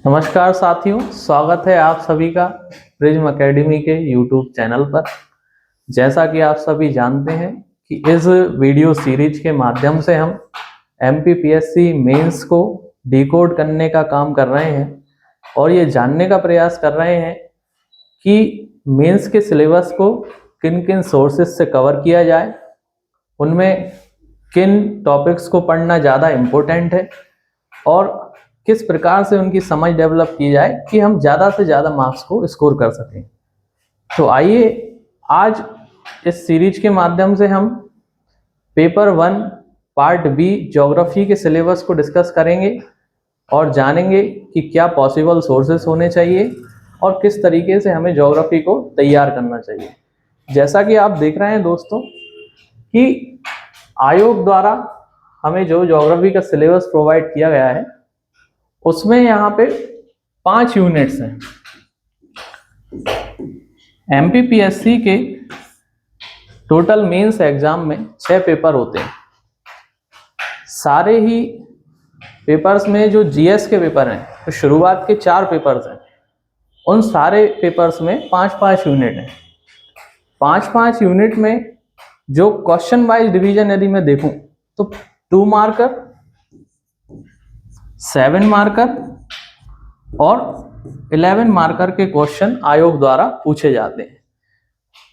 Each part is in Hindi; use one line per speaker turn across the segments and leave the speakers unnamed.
नमस्कार साथियों, स्वागत है आप सभी का प्रिज्म एकेडमी के यूट्यूब चैनल पर। जैसा कि आप सभी जानते हैं कि इस वीडियो सीरीज के माध्यम से हम एमपीपीएससी मेंस को डिकोड करने का काम कर रहे हैं और ये जानने का प्रयास कर रहे हैं कि मेंस के सिलेबस को किन किन सोर्सेस से कवर किया जाए, उनमें किन टॉपिक्स को पढ़ना ज़्यादा इम्पोर्टेंट है और किस प्रकार से उनकी समझ डेवलप की जाए कि हम ज़्यादा से ज़्यादा मार्क्स को स्कोर कर सकें। तो आइए आज इस सीरीज के माध्यम से हम पेपर 1 पार्ट बी ज्योग्राफी के सिलेबस को डिस्कस करेंगे और जानेंगे कि क्या पॉसिबल सोर्सेस होने चाहिए और किस तरीके से हमें ज्योग्राफी को तैयार करना चाहिए। जैसा कि आप देख रहे हैं दोस्तों कि आयोग द्वारा हमें जो ज्योग्राफी का सिलेबस प्रोवाइड किया गया है उसमें यहाँ पे 5 यूनिट्स हैं। एमपीपीएससी के टोटल मेंस एग्जाम में 6 पेपर होते हैं। सारे ही पेपर्स में जो जीएस के पेपर हैं, तो शुरुआत के 4 पेपर्स हैं, उन सारे पेपर्स में 5-5 यूनिट हैं। 5-5 यूनिट में जो क्वेश्चन वाइज डिवीजन यदि मैं देखूं तो 2 मार्कर, 7 मार्कर और 11 मार्कर के क्वेश्चन आयोग द्वारा पूछे जाते हैं।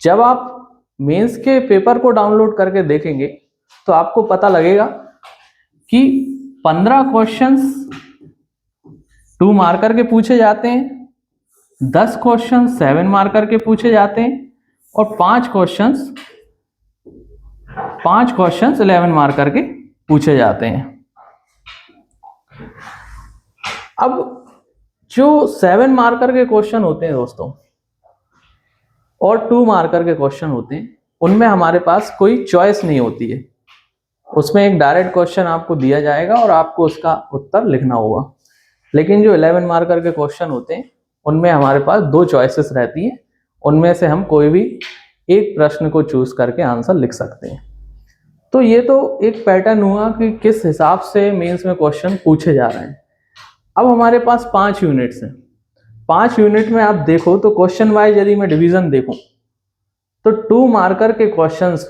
जब आप मेंस के पेपर को डाउनलोड करके देखेंगे तो आपको पता लगेगा कि 15 क्वेश्चंस 2 मार्कर के पूछे जाते हैं, 10 क्वेश्चन 7 मार्कर के पूछे जाते हैं और 5 क्वेश्चंस 11 मार्कर के पूछे जाते हैं। अब जो 7 मार्कर के क्वेश्चन होते हैं दोस्तों और 2 मार्कर के क्वेश्चन होते हैं, उनमें हमारे पास कोई चॉइस नहीं होती है। उसमें एक डायरेक्ट क्वेश्चन आपको दिया जाएगा और आपको उसका उत्तर लिखना होगा। लेकिन जो 11 मार्कर के क्वेश्चन होते हैं उनमें हमारे पास 2 चॉइसेस रहती हैं, उनमें से हम कोई भी एक प्रश्न को चूज करके आंसर लिख सकते हैं। तो ये तो एक पैटर्न हुआ कि किस हिसाब से मेंस में क्वेश्चन पूछे जा रहे हैं। अब हमारे पास 5 यूनिट्स हैं। 5 यूनिट में आप देखो तो क्वेश्चन वाइज यदि मैं डिवीजन देखूं तो 2 मार्कर के क्वेश्चंस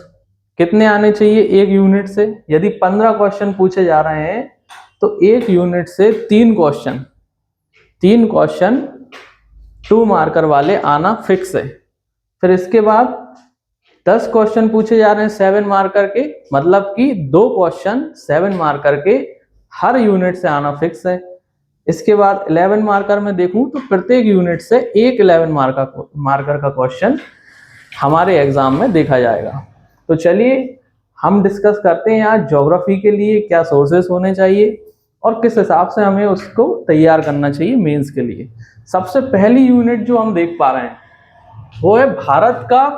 कितने आने चाहिए एक यूनिट से। यदि 15 क्वेश्चन पूछे जा रहे हैं तो एक यूनिट से 3 क्वेश्चन 2 मार्कर वाले आना फिक्स है। फिर इसके बाद 10 क्वेश्चन पूछे जा रहे हैं 7 मार्कर के, मतलब कि 2 क्वेश्चन 7 मार्कर के हर यूनिट से आना फिक्स है। इसके बाद 11 मार्कर में देखूं तो प्रत्येक यूनिट से एक 11 मार्कर का क्वेश्चन हमारे एग्जाम में देखा जाएगा। तो चलिए हम डिस्कस करते हैं आज ज्योग्राफी के लिए क्या सोर्सेस होने चाहिए और किस हिसाब से हमें उसको तैयार करना चाहिए मेंस के लिए। सबसे पहली यूनिट जो हम देख पा रहे हैं वो है भारत का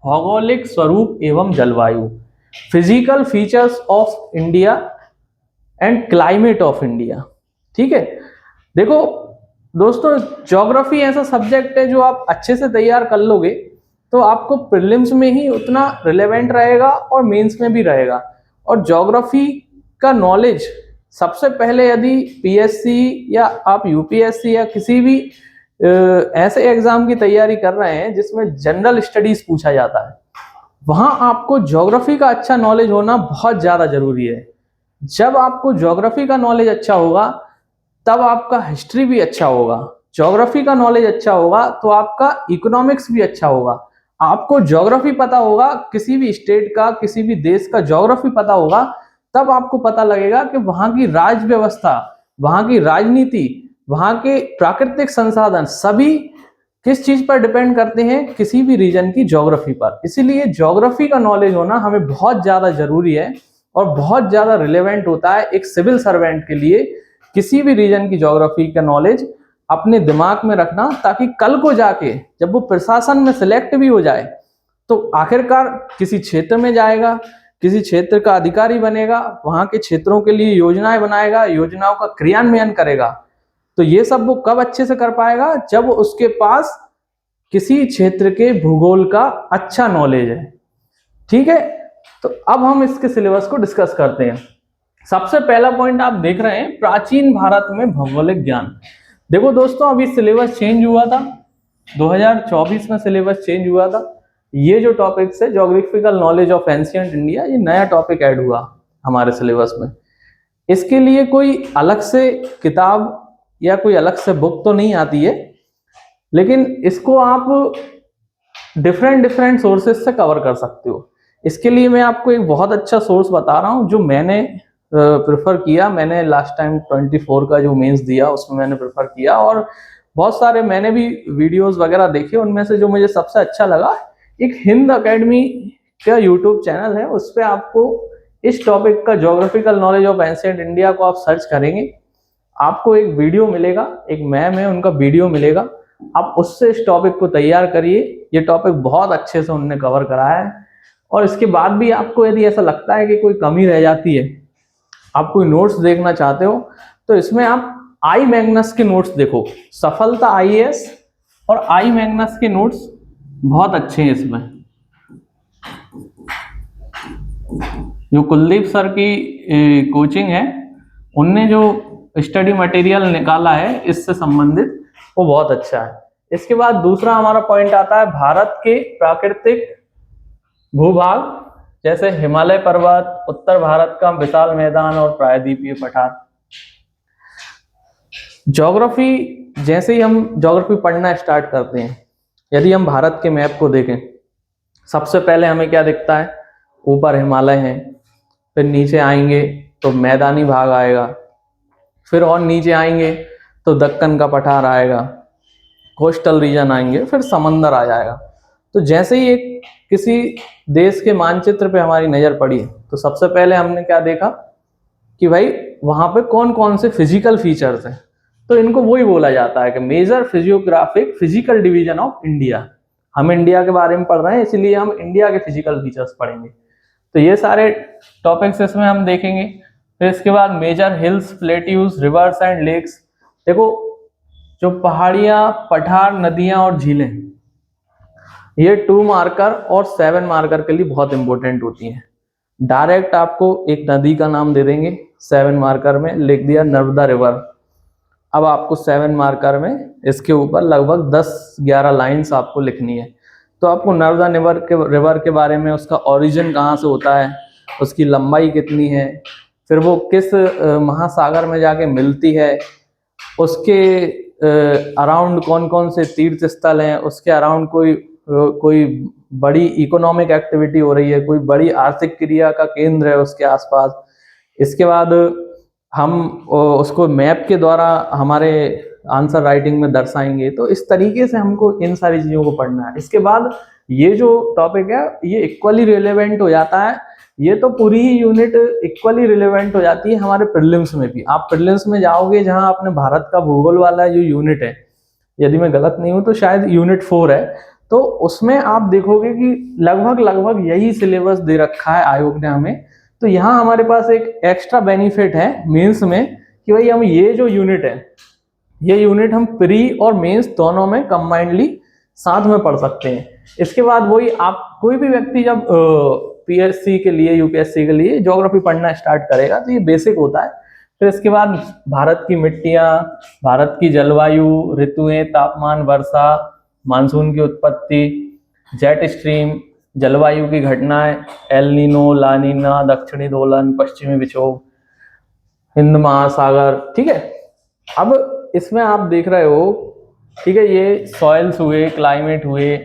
भौगोलिक स्वरूप एवं जलवायु, physical features of India and climate of India. ठीक है, देखो दोस्तों, ज्योग्राफी ऐसा सब्जेक्ट है जो आप अच्छे से तैयार कर लोगे तो आपको प्रीलिम्स में ही उतना रिलेवेंट रहेगा और मेंस में भी रहेगा। और ज्योग्राफी का नॉलेज सबसे पहले यदि पीएससी या आप यूपीएससी या किसी भी ऐसे एग्जाम की तैयारी कर रहे हैं जिसमें जनरल स्टडीज पूछा जाता है, वहां आपको ज्योग्राफी का अच्छा नॉलेज होना बहुत ज्यादा जरूरी है। जब आपको ज्योग्राफी का नॉलेज अच्छा होगा तब आपका हिस्ट्री भी अच्छा होगा। ज्योग्राफी का नॉलेज अच्छा होगा तो आपका इकोनॉमिक्स भी अच्छा होगा। आपको ज्योग्राफी पता होगा, किसी भी स्टेट का किसी भी देश का ज्योग्राफी पता होगा, तब आपको पता लगेगा कि वहां की राज्य व्यवस्था, वहां की राजनीति, वहां के प्राकृतिक संसाधन सभी किस चीज पर डिपेंड करते हैं, किसी भी रीजन की ज्योग्राफी पर। इसीलिए ज्योग्राफी का नॉलेज होना हमें बहुत ज्यादा जरूरी है और बहुत ज्यादा रिलेवेंट होता है एक सिविल सर्वेंट के लिए। किसी भी रीजन की ज्योग्राफी का नॉलेज अपने दिमाग में रखना, ताकि कल को जाके जब वो प्रशासन में सिलेक्ट भी हो जाए तो आखिरकार किसी क्षेत्र में जाएगा, किसी क्षेत्र का अधिकारी बनेगा, वहां के क्षेत्रों के लिए योजनाएं बनाएगा, योजनाओं का क्रियान्वयन करेगा। तो ये सब वो कब अच्छे से कर पाएगा, जब उसके पास किसी क्षेत्र के भूगोल का अच्छा नॉलेज है। ठीक है, तो अब हम इसके सिलेबस को डिस्कस करते हैं। सबसे पहला पॉइंट आप देख रहे हैं, प्राचीन भारत में भौगोलिक ज्ञान। देखो दोस्तों, अभी सिलेबस चेंज हुआ था, 2024 में सिलेबस चेंज हुआ था। ये जो टॉपिक्स है geographical knowledge of ancient India, ये नया टॉपिक ऐड हुआ हमारे सिलेबस में। इसके लिए कोई अलग से किताब या कोई अलग से बुक तो नहीं आती है, लेकिन इसको आप डिफरेंट डिफरेंट सोर्सेज से कवर कर सकते हो। इसके लिए मैं आपको एक बहुत अच्छा सोर्स बता रहा हूँ जो मैंने प्रेफर किया। मैंने लास्ट टाइम 24 का जो मेंस दिया उसमें मैंने प्रेफर किया, और बहुत सारे मैंने भी वीडियोस वगैरह देखे। उनमें से जो मुझे सबसे अच्छा लगा, एक हिंद एकेडमी का यूट्यूब चैनल है, उस पर आपको इस टॉपिक का geographical knowledge of ancient India को आप सर्च करेंगे, आपको एक वीडियो मिलेगा, एक मैम है उनका वीडियो मिलेगा, आप उससे इस टॉपिक को तैयार करिए। ये टॉपिक बहुत अच्छे से उन्होंने कवर कराया है। और इसके बाद भी आपको यदि ऐसा लगता है कि कोई कमी रह जाती है, आप कोई नोट्स देखना चाहते हो, तो इसमें आप आई मैग्नस के नोट्स देखो। सफलता आईएएस और आई मैग्नस के नोट्स बहुत अच्छे हैं। इसमें जो कुलदीप सर की कोचिंग है, उनने जो स्टडी मटेरियल निकाला है इससे संबंधित, वो बहुत अच्छा है। इसके बाद दूसरा हमारा पॉइंट आता है भारत के प्राकृतिक भूभाग, जैसे हिमालय पर्वत, उत्तर भारत का विशाल मैदान और प्रायद्वीपीय पठार। ज्योग्राफी, जैसे ही हम ज्योग्राफी पढ़ना स्टार्ट करते हैं, यदि हम भारत के मैप को देखें, सबसे पहले हमें क्या दिखता है? ऊपर हिमालय है, फिर नीचे आएंगे तो मैदानी भाग आएगा, फिर और नीचे आएंगे तो दक्कन का पठार आएगा, कोस्टल रीजन आएंगे, फिर समंदर आ जाएगा। तो जैसे ही एक किसी देश के मानचित्र पे हमारी नजर पड़ी, तो सबसे पहले हमने क्या देखा कि भाई वहां पे कौन कौन से फिजिकल फीचर्स हैं। तो इनको वही बोला जाता है कि major physiographic physical division of India. हम इंडिया के बारे में पढ़ रहे हैं, इसलिए हम इंडिया के फिजिकल फीचर्स पढ़ेंगे। तो ये सारे टॉपिक्स इसमें हम देखेंगे। फिर इसके बाद major hills, plateaus, rivers and lakes. देखो, जो पहाड़ियां, पठार, नदियां और झीलें, ये 2 मार्कर और 7 मार्कर के लिए बहुत इंपॉर्टेंट होती हैं। डायरेक्ट आपको एक नदी का नाम दे देंगे, 7 मार्कर में लिख दिया नर्मदा रिवर। अब आपको 7 मार्कर में इसके ऊपर लगभग 10-11 लाइन्स आपको लिखनी है। तो आपको नर्मदा रिवर के बारे में, उसका ओरिजिन कहाँ से होता है, उसकी लंबाई कितनी है, फिर वो किस महासागर में जाके मिलती है, उसके अराउंड कौन कौन से तीर्थ स्थल हैं, उसके अराउंड कोई बड़ी इकोनॉमिक एक्टिविटी हो रही है, कोई बड़ी आर्थिक क्रिया का केंद्र है उसके आसपास। इसके बाद हम उसको मैप के द्वारा हमारे आंसर राइटिंग में दर्शाएंगे। तो इस तरीके से हमको इन सारी चीज़ों को पढ़ना है। इसके बाद ये जो टॉपिक है, ये इक्वली रिलेवेंट हो जाता है। ये तो पूरी ही यूनिट इक्वली रिलेवेंट हो जाती है हमारे प्रीलिम्स में भी। आप प्रीलिम्स में जाओगे, जहां अपने भारत का भूगोल वाला जो यूनिट है, यदि मैं गलत नहीं हूं तो शायद यूनिट 4 है, तो उसमें आप देखोगे कि लगभग यही सिलेबस दे रखा है आयोग ने हमें। तो यहाँ हमारे पास एक एक्स्ट्रा बेनिफिट है मेंस में कि भाई हम ये जो यूनिट है, ये यूनिट हम प्री और मेंस दोनों में कंबाइंडली साथ में पढ़ सकते हैं। इसके बाद वही, आप कोई भी व्यक्ति जब पीएससी के लिए, यूपीएससी के लिए ज्योग्राफी पढ़ना स्टार्ट करेगा, तो ये बेसिक होता है। फिर इसके बाद भारत की मिट्टियां, भारत की जलवायु, ऋतुएं, तापमान, वर्षा, मानसून की उत्पत्ति, जेट स्ट्रीम, जलवायु की घटनाएं, एल नीनो, ला नीना, दक्षिणी दोलन, पश्चिमी विक्षोभ, हिंद महासागर। ठीक है, अब इसमें आप देख रहे हो, ठीक है, ये सॉइल्स हुए, क्लाइमेट हुए,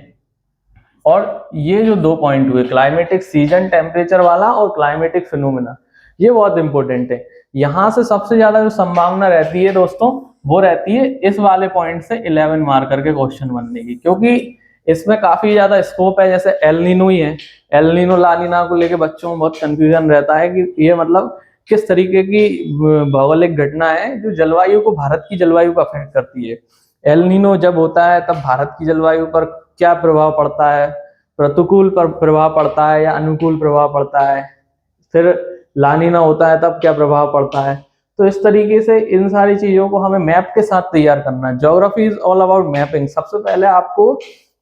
और ये जो 2 पॉइंट हुए, क्लाइमेटिक सीजन टेम्परेचर वाला और क्लाइमेटिक फिनोमेना, ये बहुत इंपॉर्टेंट है। यहां से सबसे ज्यादा जो संभावना रहती है दोस्तों, वो रहती है इस वाले पॉइंट से 11 मार्कर के क्वेश्चन बनने की, क्योंकि इसमें काफी ज्यादा स्कोप है। जैसे एल नीनो ही है, एल नीनो ला नीना को लेके बच्चों में बहुत कंफ्यूजन रहता है कि ये मतलब किस तरीके की भौगोलिक घटना है जो जलवायु को, भारत की जलवायु को अफेक्ट करती है। एल नीनो जब होता है तब भारत की जलवायु पर क्या प्रभाव पड़ता है, प्रतिकूल प्रभाव पड़ता है या अनुकूल प्रभाव पड़ता है, फिर ला नीना होता है तब क्या प्रभाव पड़ता है। तो इस तरीके से इन सारी चीजों को हमें मैप के साथ तैयार करना है। Geography is all about mapping. सबसे पहले आपको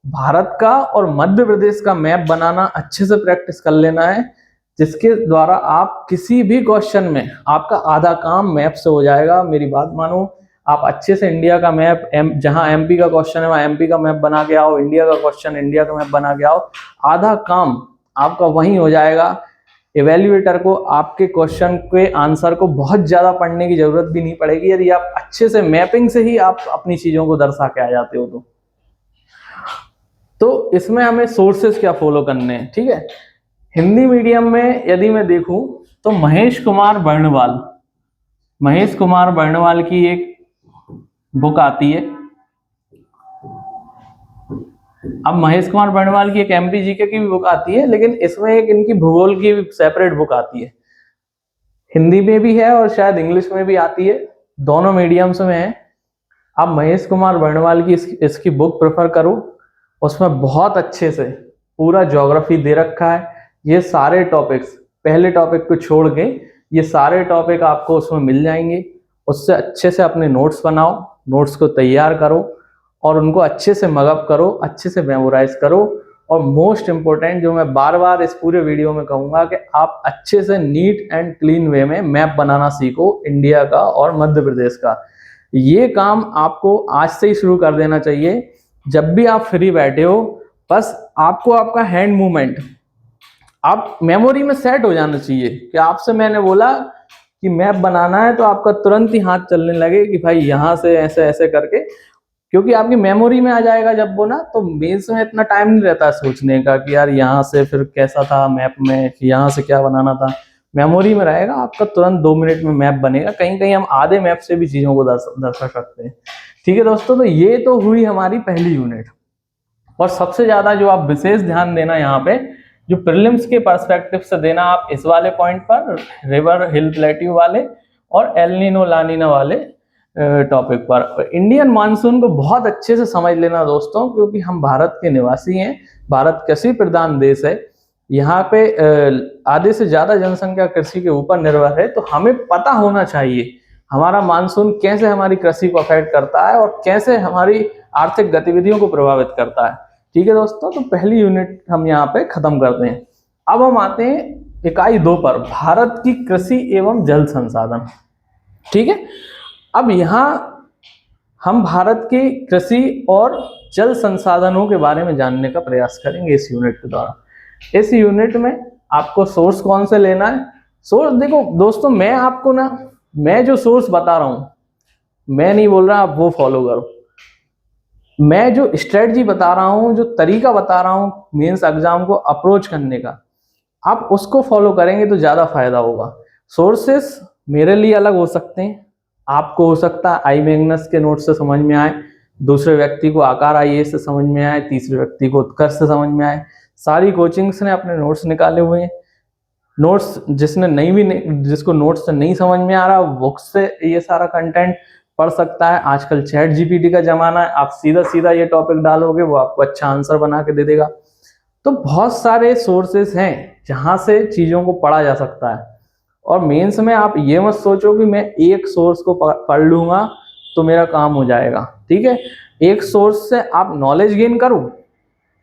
भारत का और मध्य प्रदेश का मैप बनाना अच्छे से प्रैक्टिस कर लेना है, जिसके द्वारा आप किसी भी क्वेश्चन में, आपका आधा काम मैप से हो जाएगा। मेरी बात मानो, आप अच्छे से इंडिया का मैप, जहां एमपी का क्वेश्चन है वहां एमपी का मैप बना के आओ, इंडिया का क्वेश्चन इंडिया का मैप बना के आओ, आधा काम आपका वहीं हो जाएगा। इवेल्युएटर को आपके क्वेश्चन के आंसर को बहुत ज्यादा पढ़ने की जरूरत भी नहीं पड़ेगी, यदि आप अच्छे से मैपिंग से ही आप अपनी चीजों को दर्शा के आ जाते हो। तो इसमें हमें सोर्सेस क्या फॉलो करने हैं, ठीक है। हिंदी मीडियम में यदि मैं देखूं तो महेश कुमार बर्णवाल की एक बुक आती है। अब महेश कुमार बर्णवाल की एक एमपी जीके की भी बुक आती है, लेकिन इसमें एक इनकी भूगोल की सेपरेट बुक आती है। हिंदी में भी है और शायद इंग्लिश में भी आती है, दोनों मीडियम्स में है। आप महेश कुमार बर्णवाल की इसकी बुक प्रेफर करो। उसमें बहुत अच्छे से पूरा ज्योग्राफी दे रखा है। ये सारे टॉपिक्स, पहले टॉपिक को छोड़ के ये सारे टॉपिक आपको उसमें मिल जाएंगे। उससे अच्छे से अपने नोट्स बनाओ, नोट्स को तैयार करो और उनको अच्छे से मगअप करो, अच्छे से मेमोराइज करो। और मोस्ट इंपोर्टेंट जो मैं बार बार इस पूरे वीडियो में कहूंगा कि आप अच्छे से नीट एंड क्लीन वे में मैप बनाना सीखो इंडिया का और मध्य प्रदेश का। ये काम आपको आज से ही शुरू कर देना चाहिए। जब भी आप फ्री बैठे हो, बस आपको आपका हैंड मूवमेंट आप मेमोरी में सेट हो जाना चाहिए कि आपसे मैंने बोला कि मैप बनाना है तो आपका तुरंत ही हाथ चलने लगे कि भाई यहाँ से ऐसे ऐसे करके, क्योंकि आपकी मेमोरी में आ जाएगा जब वो ना, तो मेंस में इतना टाइम नहीं रहता सोचने का कि यार यहाँ से फिर कैसा था मैप में, यहाँ से क्या बनाना था। मेमोरी में रहेगा आपका, तुरंत 2 मिनट में मैप बनेगा। कहीं कहीं हम आधे मैप से भी चीजों को दर्शा सकते हैं। ठीक है दोस्तों, तो ये तो हुई हमारी पहली यूनिट। और सबसे ज्यादा जो आप विशेष ध्यान देना यहाँ पे, जो प्रीलिम्स के पर्सपेक्टिव से देना आप इस वाले पॉइंट पर, रिवर हिल प्लेट्यू वाले और एल नीनो ला नीना वाले टॉपिक पर। इंडियन मानसून को बहुत अच्छे से समझ लेना दोस्तों, क्योंकि हम भारत के निवासी हैं, भारत कृषि प्रधान देश है। यहाँ पे आधे से ज्यादा जनसंख्या कृषि के ऊपर निर्भर है। तो हमें पता होना चाहिए हमारा मानसून कैसे हमारी कृषि को अफेक्ट करता है और कैसे हमारी आर्थिक गतिविधियों को प्रभावित करता है। ठीक है दोस्तों, तो पहली यूनिट हम यहाँ पे खत्म करते हैं। अब हम आते हैं इकाई 2 पर, भारत की कृषि एवं जल संसाधन। ठीक है, अब यहाँ हम भारत के कृषि और जल संसाधनों के बारे में जानने का प्रयास करेंगे इस यूनिट के द्वारा। इस यूनिट में आपको सोर्स कौन से लेना है। सोर्स देखो दोस्तों, मैं आपको ना, मैं जो सोर्स बता रहा हूं, मैं नहीं बोल रहा आप वो फॉलो करो। मैं जो स्ट्रेटजी बता रहा हूं, जो तरीका बता रहा हूं मेंस एग्जाम को अप्रोच करने का, आप उसको फॉलो करेंगे तो ज्यादा फायदा होगा। सोर्सेस मेरे लिए अलग हो सकते हैं, आपको हो सकता है आई मैग्नस के नोट से समझ में आए, दूसरे व्यक्ति को आकार आईएएस से समझ में आए, तीसरे व्यक्ति को उत्कर्ष से समझ में आए। सारी कोचिंग्स ने अपने नोट्स निकाले हुए हैं। नोट्स जिसको नोट्स से नहीं समझ में आ रहा, बुक से ये सारा कंटेंट पढ़ सकता है। आजकल चैट जीपीटी का जमाना है, आप सीधा सीधा ये टॉपिक डालोगे, वो आपको अच्छा आंसर बना के दे देगा। तो बहुत सारे सोर्सेस हैं जहां से चीजों को पढ़ा जा सकता है। और मेंस में आप ये मत सोचो कि मैं एक सोर्स को पढ़ लूंगा तो मेरा काम हो जाएगा। ठीक है, एक सोर्स से आप नॉलेज गेन करो,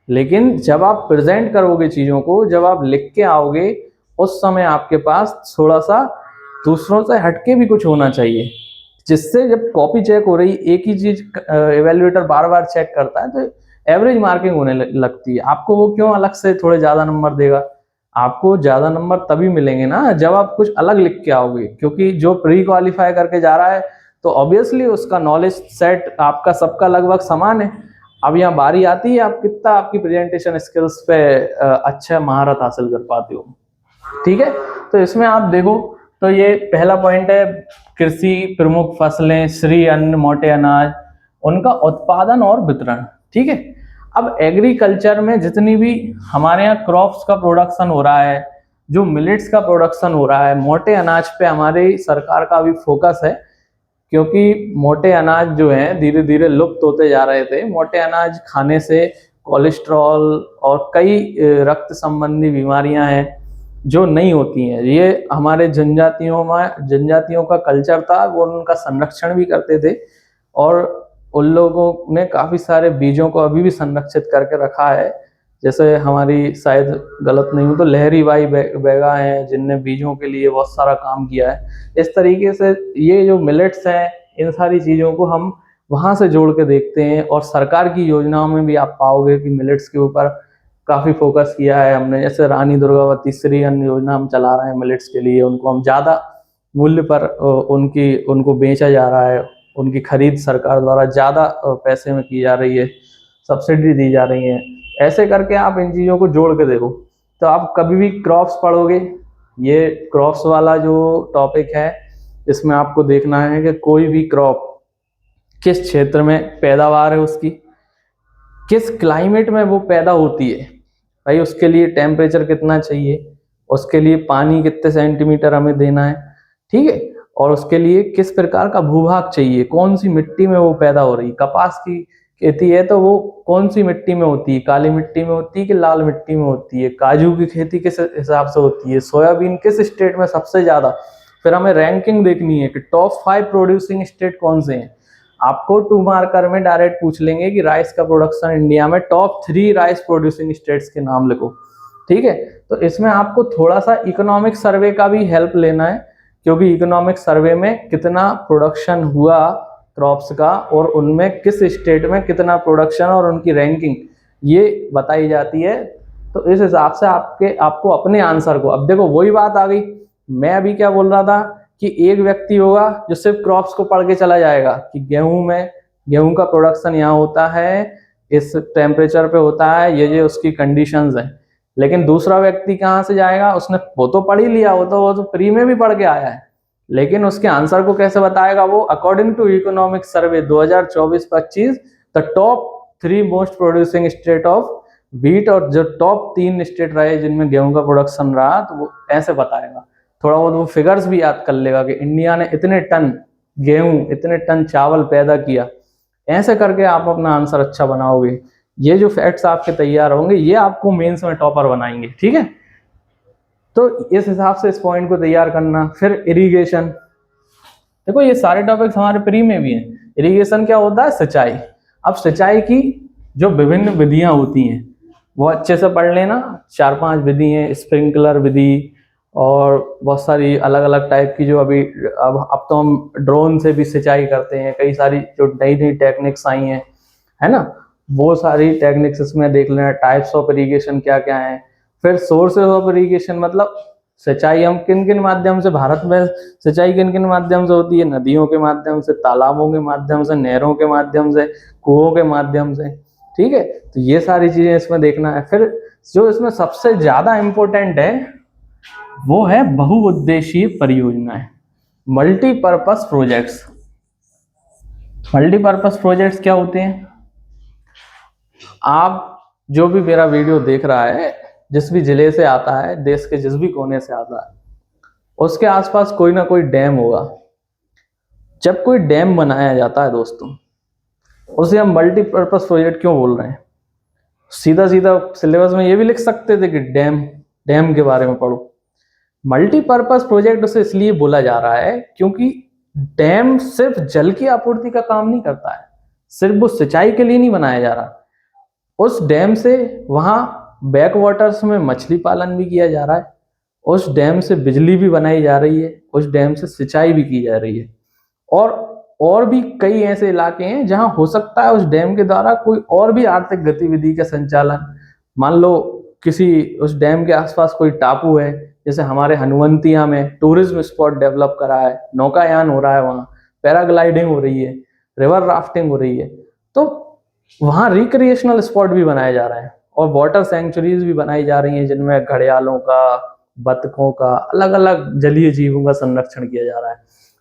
लेकिन जब आप प्रेजेंट करोगे चीजों को, जब आप लिख के आओगे, उस समय आपके पास थोड़ा सा दूसरों से हटके भी कुछ होना चाहिए, जिससे जब कॉपी चेक हो रही, एक ही चीज इवैल्यूएटर बार बार चेक करता है तो एवरेज मार्किंग होने लगती है। आपको वो क्यों अलग से थोड़े ज्यादा नंबर देगा? आपको ज्यादा नंबर तभी मिलेंगे ना जब आप कुछ अलग लिख के आओगे, क्योंकि जो प्री क्वालिफाई करके जा रहा है तो ऑब्वियसली उसका नॉलेज सेट आपका सबका लगभग समान है। अब यहाँ बारी आती है आप कितना आपकी प्रेजेंटेशन स्किल्स पे अच्छा महारत हासिल कर पाते हो। ठीक है, तो इसमें आप देखो तो ये पहला पॉइंट है, कृषि प्रमुख फसलें, श्री अन्न, मोटे अनाज, उनका उत्पादन और वितरण। ठीक है, अब एग्रीकल्चर में जितनी भी हमारे यहाँ क्रॉप्स का प्रोडक्शन हो रहा है, जो मिलेट्स का प्रोडक्शन हो रहा है, मोटे अनाज पे हमारी सरकार का अभी फोकस है, क्योंकि मोटे अनाज जो है धीरे धीरे लुप्त होते जा रहे थे। मोटे अनाज खाने से कोलेस्ट्रॉल और कई रक्त संबंधी बीमारियां हैं जो नहीं होती हैं। ये हमारे जनजातियों का कल्चर था, वो उनका संरक्षण भी करते थे और उन लोगों ने काफी सारे बीजों को अभी भी संरक्षित करके रखा है। जैसे हमारी, शायद गलत नहीं हूँ तो, लहरी बाई बेगा हैं जिनने बीजों के लिए बहुत सारा काम किया है। इस तरीके से ये जो मिलेट्स हैं, इन सारी चीज़ों को हम वहाँ से जोड़ के देखते हैं। और सरकार की योजनाओं में भी आप पाओगे कि मिलेट्स के ऊपर काफ़ी फोकस किया है हमने। जैसे रानी दुर्गावती श्री अन्न योजना हम चला रहे हैं मिलेट्स के लिए, उनको हम ज़्यादा मूल्य पर उनको बेचा जा रहा है, उनकी खरीद सरकार द्वारा ज़्यादा पैसे में की जा रही है, सब्सिडी दी जा रही है। ऐसे करके आप इन चीज़ों को जोड़ के देखो तो आप कभी भी क्रॉप्स पढ़ोगे, ये क्रॉप्स वाला जो टॉपिक है इसमें आपको देखना है कि कोई भी क्रॉप किस क्षेत्र में पैदावार है उसकी, किस क्लाइमेट में वो पैदा होती है, भाई उसके लिए टेम्परेचर कितना चाहिए, उसके लिए पानी कितने सेंटीमीटर हमें देना है, ठीक है, और उसके लिए किस प्रकार का भूभाग चाहिए, कौन सी मिट्टी में वो पैदा हो रही है। कपास की खेती है तो वो कौन सी मिट्टी में होती है, काली मिट्टी में होती है कि लाल मिट्टी में होती है। काजू की खेती किस हिसाब से होती है, सोयाबीन किस स्टेट में सबसे ज्यादा। फिर हमें रैंकिंग देखनी है कि टॉप 5 प्रोड्यूसिंग स्टेट कौन से हैं। आपको 2 मार्कर में डायरेक्ट पूछ लेंगे कि राइस का प्रोडक्शन इंडिया में टॉप 3 राइस प्रोड्यूसिंग स्टेट्स के नाम लिखो, ठीक है। तो इसमें आपको थोड़ा सा इकोनॉमिक सर्वे का भी हेल्प लेना है, क्योंकि इकोनॉमिक सर्वे में कितना प्रोडक्शन हुआ क्रॉप्स का और उनमें किस स्टेट में कितना प्रोडक्शन और उनकी रैंकिंग ये बताई जाती है। तो इस हिसाब से आपको अपने आंसर को, अब देखो वही बात आ गई, मैं अभी क्या बोल रहा था कि एक व्यक्ति होगा जो सिर्फ क्रॉप्स को पढ़ के चला जाएगा कि गेहूं का प्रोडक्शन यहाँ होता है, इस टेम्परेचर पे होता है, ये उसकी कंडीशंस हैं। लेकिन दूसरा व्यक्ति कहाँ से जाएगा, उसने वो तो पढ़ ही लिया, वो तो प्री में भी पढ़ के आया है, लेकिन उसके आंसर को कैसे बताएगा वो। According to economic survey 2024-25 the top 3 most producing state of wheat, और जो टॉप 3 स्टेट रहे जिनमें गेहूं का प्रोडक्शन रहा, तो वो ऐसे बताएगा। थोड़ा बहुत वो फिगर्स भी याद कर लेगा कि इंडिया ने इतने टन गेहूं, इतने टन चावल पैदा किया। ऐसे करके आप अपना आंसर अच्छा बनाओगे। ये जो फैक्ट्स आपके तैयार होंगे ये आपको मेंस में टॉपर बनाएंगे, ठीक है। तो इस हिसाब से इस पॉइंट को तैयार करना। फिर इरिगेशन, देखो ये सारे टॉपिक्स हमारे प्री में भी हैं। इरिगेशन क्या होता है, सिंचाई। अब सिंचाई की जो विभिन्न विधियां होती हैं वो अच्छे से पढ़ लेना। 4-5 विधि हैं, स्प्रिंकलर विधि और बहुत सारी अलग अलग टाइप की जो अभी अब तो हम ड्रोन से भी सिंचाई करते हैं। कई सारी जो नई नई टेक्निक्स आई हैं, है ना, वो सारी टेक्निक्स इसमें देख लेना। टाइप्स ऑफ इरिगेशन क्या क्या है। फिर सोर्सेज ऑफ इरिगेशन, मतलब सिंचाई हम किन किन माध्यम से, भारत में सिंचाई किन किन माध्यम से होती है, नदियों के माध्यम से, तालाबों के माध्यम से, नहरों के माध्यम से, कुओं के माध्यम से, ठीक है। तो ये सारी चीजें इसमें देखना है। फिर जो इसमें सबसे ज्यादा इंपॉर्टेंट है वो है बहुउद्देशीय परियोजनाएं, मल्टीपर्पस प्रोजेक्ट्स। मल्टीपर्पस प्रोजेक्ट्स क्या होते हैं, आप जो भी मेरा वीडियो देख रहा है, जिस भी जिले से आता है, देश के जिस भी कोने से आता है, उसके आसपास कोई ना कोई डैम होगा। जब कोई डैम बनाया जाता है दोस्तों, उसे हम मल्टीपर्पस प्रोजेक्ट क्यों बोल रहे हैं। सीधा सीधा सिलेबस में ये भी लिख सकते थे कि डैम के बारे में पढ़ो। मल्टीपर्पस प्रोजेक्ट उसे इसलिए बोला जा रहा है क्योंकि डैम सिर्फ जल की आपूर्ति का काम नहीं करता है, सिर्फ वो सिंचाई के लिए नहीं बनाया जा रहा। उस डैम से वहां बैक वाटर्स में मछली पालन भी किया जा रहा है, उस डैम से बिजली भी बनाई जा रही है, उस डैम से सिंचाई भी की जा रही है। और भी कई ऐसे इलाके हैं जहां हो सकता है उस डैम के द्वारा कोई और भी आर्थिक गतिविधि का संचालन। मान लो किसी उस डैम के आसपास कोई टापू है, जैसे हमारे हनुवंतिया में टूरिज्म स्पॉट डेवलप करा है, नौकायान हो रहा है, वहाँ पैराग्लाइडिंग हो रही है, रिवर राफ्टिंग हो रही है, तो वहाँ रिक्रिएशनल स्पॉट भी बनाए जा रहे हैं और वाटर सेंचुरीज भी बनाई जा रही हैं जिनमें घड़ियालों का, बतखों का, अलग अलग जलीय जीवों का संरक्षण किया जा रहा है।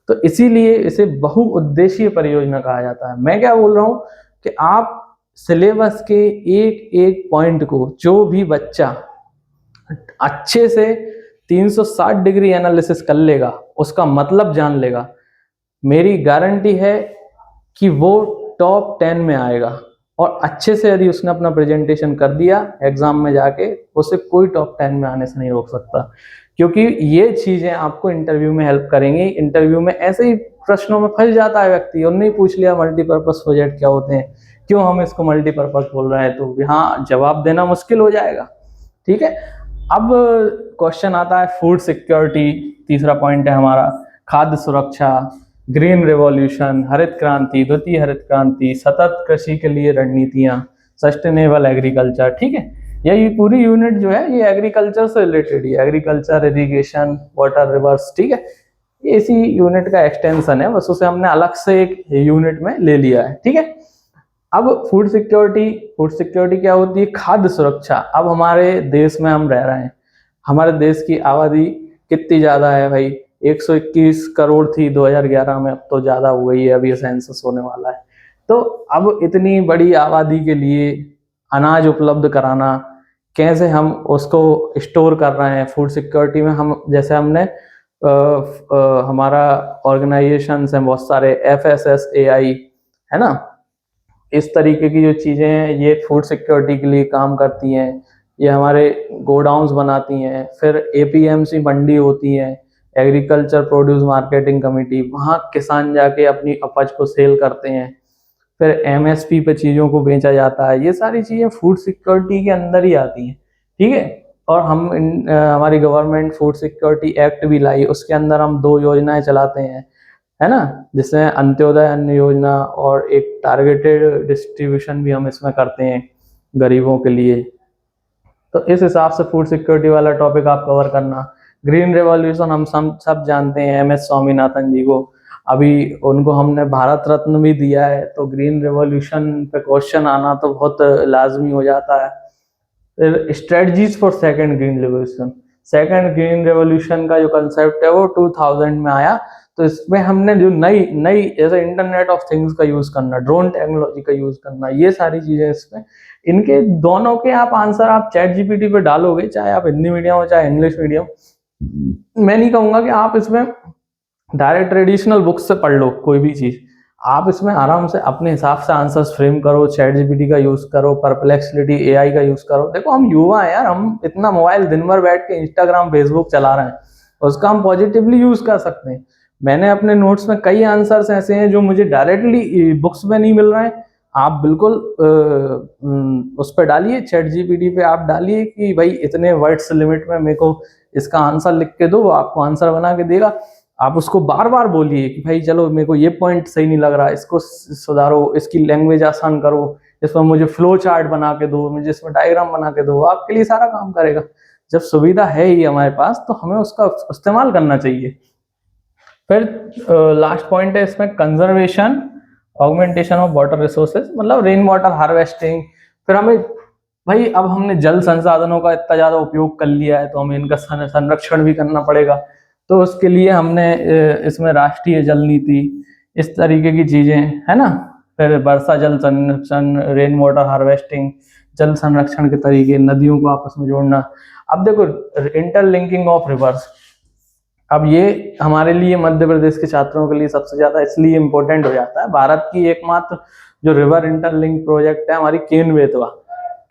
तो इसीलिए इसे बहुउद्देशीय परियोजना कहा जाता है। मैं क्या बोल रहा हूँ कि आप सिलेबस के एक एक पॉइंट को, जो भी बच्चा अच्छे से 360 डिग्री एनालिसिस कर लेगा, उसका मतलब जान लेगा, मेरी गारंटी है कि वो टॉप 10 में आएगा। और अच्छे से यदि उसने अपना प्रेजेंटेशन कर दिया एग्जाम में जाके, उसे कोई टॉप 10 में आने से नहीं रोक सकता, क्योंकि ये चीजें आपको इंटरव्यू में हेल्प करेंगी। इंटरव्यू में ऐसे ही प्रश्नों में फंस जाता है व्यक्ति, और नहीं पूछ लिया मल्टीपर्पज प्रोजेक्ट क्या होते हैं, क्यों हम इसको मल्टीपर्पज बोल रहे हैं, तो यहाँ जवाब देना मुश्किल हो जाएगा, ठीक है। अब क्वेश्चन आता है फूड सिक्योरिटी, तीसरा पॉइंट है हमारा, खाद्य सुरक्षा, ग्रीन रेवोल्यूशन, हरित क्रांति, द्वितीय हरित क्रांति, सतत कृषि के लिए रणनीतियां, सस्टेनेबल एग्रीकल्चर। ठीक है, यही पूरी यूनिट जो है ये एग्रीकल्चर से रिलेटेड है, एग्रीकल्चर, इरिगेशन, वाटर, रिवर्स। ठीक है, ये इसी यूनिट का एक्सटेंशन है, बस उसे हमने अलग से एक यूनिट में ले लिया है। ठीक है, अब फूड सिक्योरिटी क्या होती है? खाद्य सुरक्षा। अब हमारे देश में हम रह रहे हैं, हमारे देश की आबादी कितनी ज्यादा है भाई? 121 करोड़ थी 2011 में, अब तो ज्यादा हो गई है, अभी सेंसस होने वाला है। तो अब इतनी बड़ी आबादी के लिए अनाज उपलब्ध कराना, कैसे हम उसको स्टोर कर रहे हैं फूड सिक्योरिटी में, हम जैसे हमने हमारा ऑर्गेनाइजेशन है बहुत सारे, FSSAI है ना, इस तरीके की जो चीजें हैं ये फूड सिक्योरिटी के लिए काम करती हैं। ये हमारे गोडाउन्स बनाती हैं, फिर APMC मंडी होती है, एग्रीकल्चर प्रोड्यूस मार्केटिंग कमेटी, वहाँ किसान जाके अपनी उपज को सेल करते हैं, फिर MSP पे चीज़ों को बेचा जाता है। ये सारी चीज़ें फूड सिक्योरिटी के अंदर ही आती हैं। ठीक है, और हमारी गवर्नमेंट फूड सिक्योरिटी एक्ट भी लाई, उसके अंदर हम 2 योजनाएं चलाते हैं, है ना, जिसमें अंत्योदय अन्न योजना और एक टारगेटेड डिस्ट्रीब्यूशन भी हम इसमें करते हैं गरीबों के लिए। तो इस हिसाब से फूड सिक्योरिटी वाला टॉपिक आप कवर करना। ग्रीन रेवोल्यूशन हम सब जानते हैं, MS स्वामीनाथन जी को, अभी उनको हमने भारत रत्न भी दिया है, तो ग्रीन रेवोल्यूशन पे क्वेश्चन आना तो बहुत लाजमी हो जाता है। फिर strategies for second green revolution, second green revolution का जो कंसेप्ट है वो 2000 में आया। तो इसमें हमने जो नई नई जैसे इंटरनेट ऑफ थिंग्स का यूज करना, ड्रोन टेक्नोलॉजी का यूज करना, ये सारी चीजें इसमें, इनके दोनों के आप आंसर आप ChatGPT पे डालोगे, चाहे आप हिंदी मीडियम हो चाहे इंग्लिश मीडियम, मैं नहीं कहूंगा कि आप इसमें डायरेक्ट ट्रेडिशनल बुक से पढ़ लो कोई भी चीज, आप इसमें आराम से अपने हिसाब से आंसर्स फ्रेम करो, ChatGPT का यूज करो, परप्लेक्सिटी AI का यूज करो। देखो हम युवा हैं यार, हम इतना मोबाइल दिन भर बैठ के इंस्टाग्राम फेसबुक चला रहे हैं, उसका हम पॉजिटिवली यूज कर सकते हैं। मैंने अपने नोट्स में कई आंसर्स ऐसे हैं जो मुझे डायरेक्टली बुक्स में नहीं मिल रहे हैं, आप बिल्कुल उस पर डालिए, ChatGPT पे आप डालिए कि भाई इतने वर्ड्स लिमिट में मेरे को इसका आंसर लिख के दो, वो आपको आंसर बना के देगा। आप उसको बार बार बोलिए कि भाई चलो मेरे को ये पॉइंट सही नहीं लग रहा, इसको सुधारो, इसकी लैंग्वेज आसान करो, इसमें मुझे फ्लो चार्ट बना के दो, मुझे इसमें डायग्राम बना के दो, आपके लिए सारा काम करेगा। जब सुविधा है ही हमारे पास तो हमें उसका इस्तेमाल करना चाहिए। फिर लास्ट पॉइंट है इसमें conservation, augmentation of water resources, मतलब रेन वाटर हार्वेस्टिंग। फिर हमें भाई अब हमने जल संसाधनों का इतना ज्यादा उपयोग कर लिया है तो हमें इनका संरक्षण भी करना पड़ेगा। तो उसके लिए हमने इसमें राष्ट्रीय जल नीति, इस तरीके की चीजें, है ना। फिर वर्षा जल संरक्षण, रेन वाटर हार्वेस्टिंग, जल संरक्षण के तरीके, नदियों को आपस में जोड़ना। अब देखो इंटरलिंकिंग ऑफ रिवर्स, अब ये हमारे लिए मध्य प्रदेश के छात्रों के लिए सबसे ज्यादा इसलिए इम्पोर्टेंट हो जाता है, भारत की एकमात्र जो रिवर इंटरलिंक प्रोजेक्ट है हमारी केन बेतवा,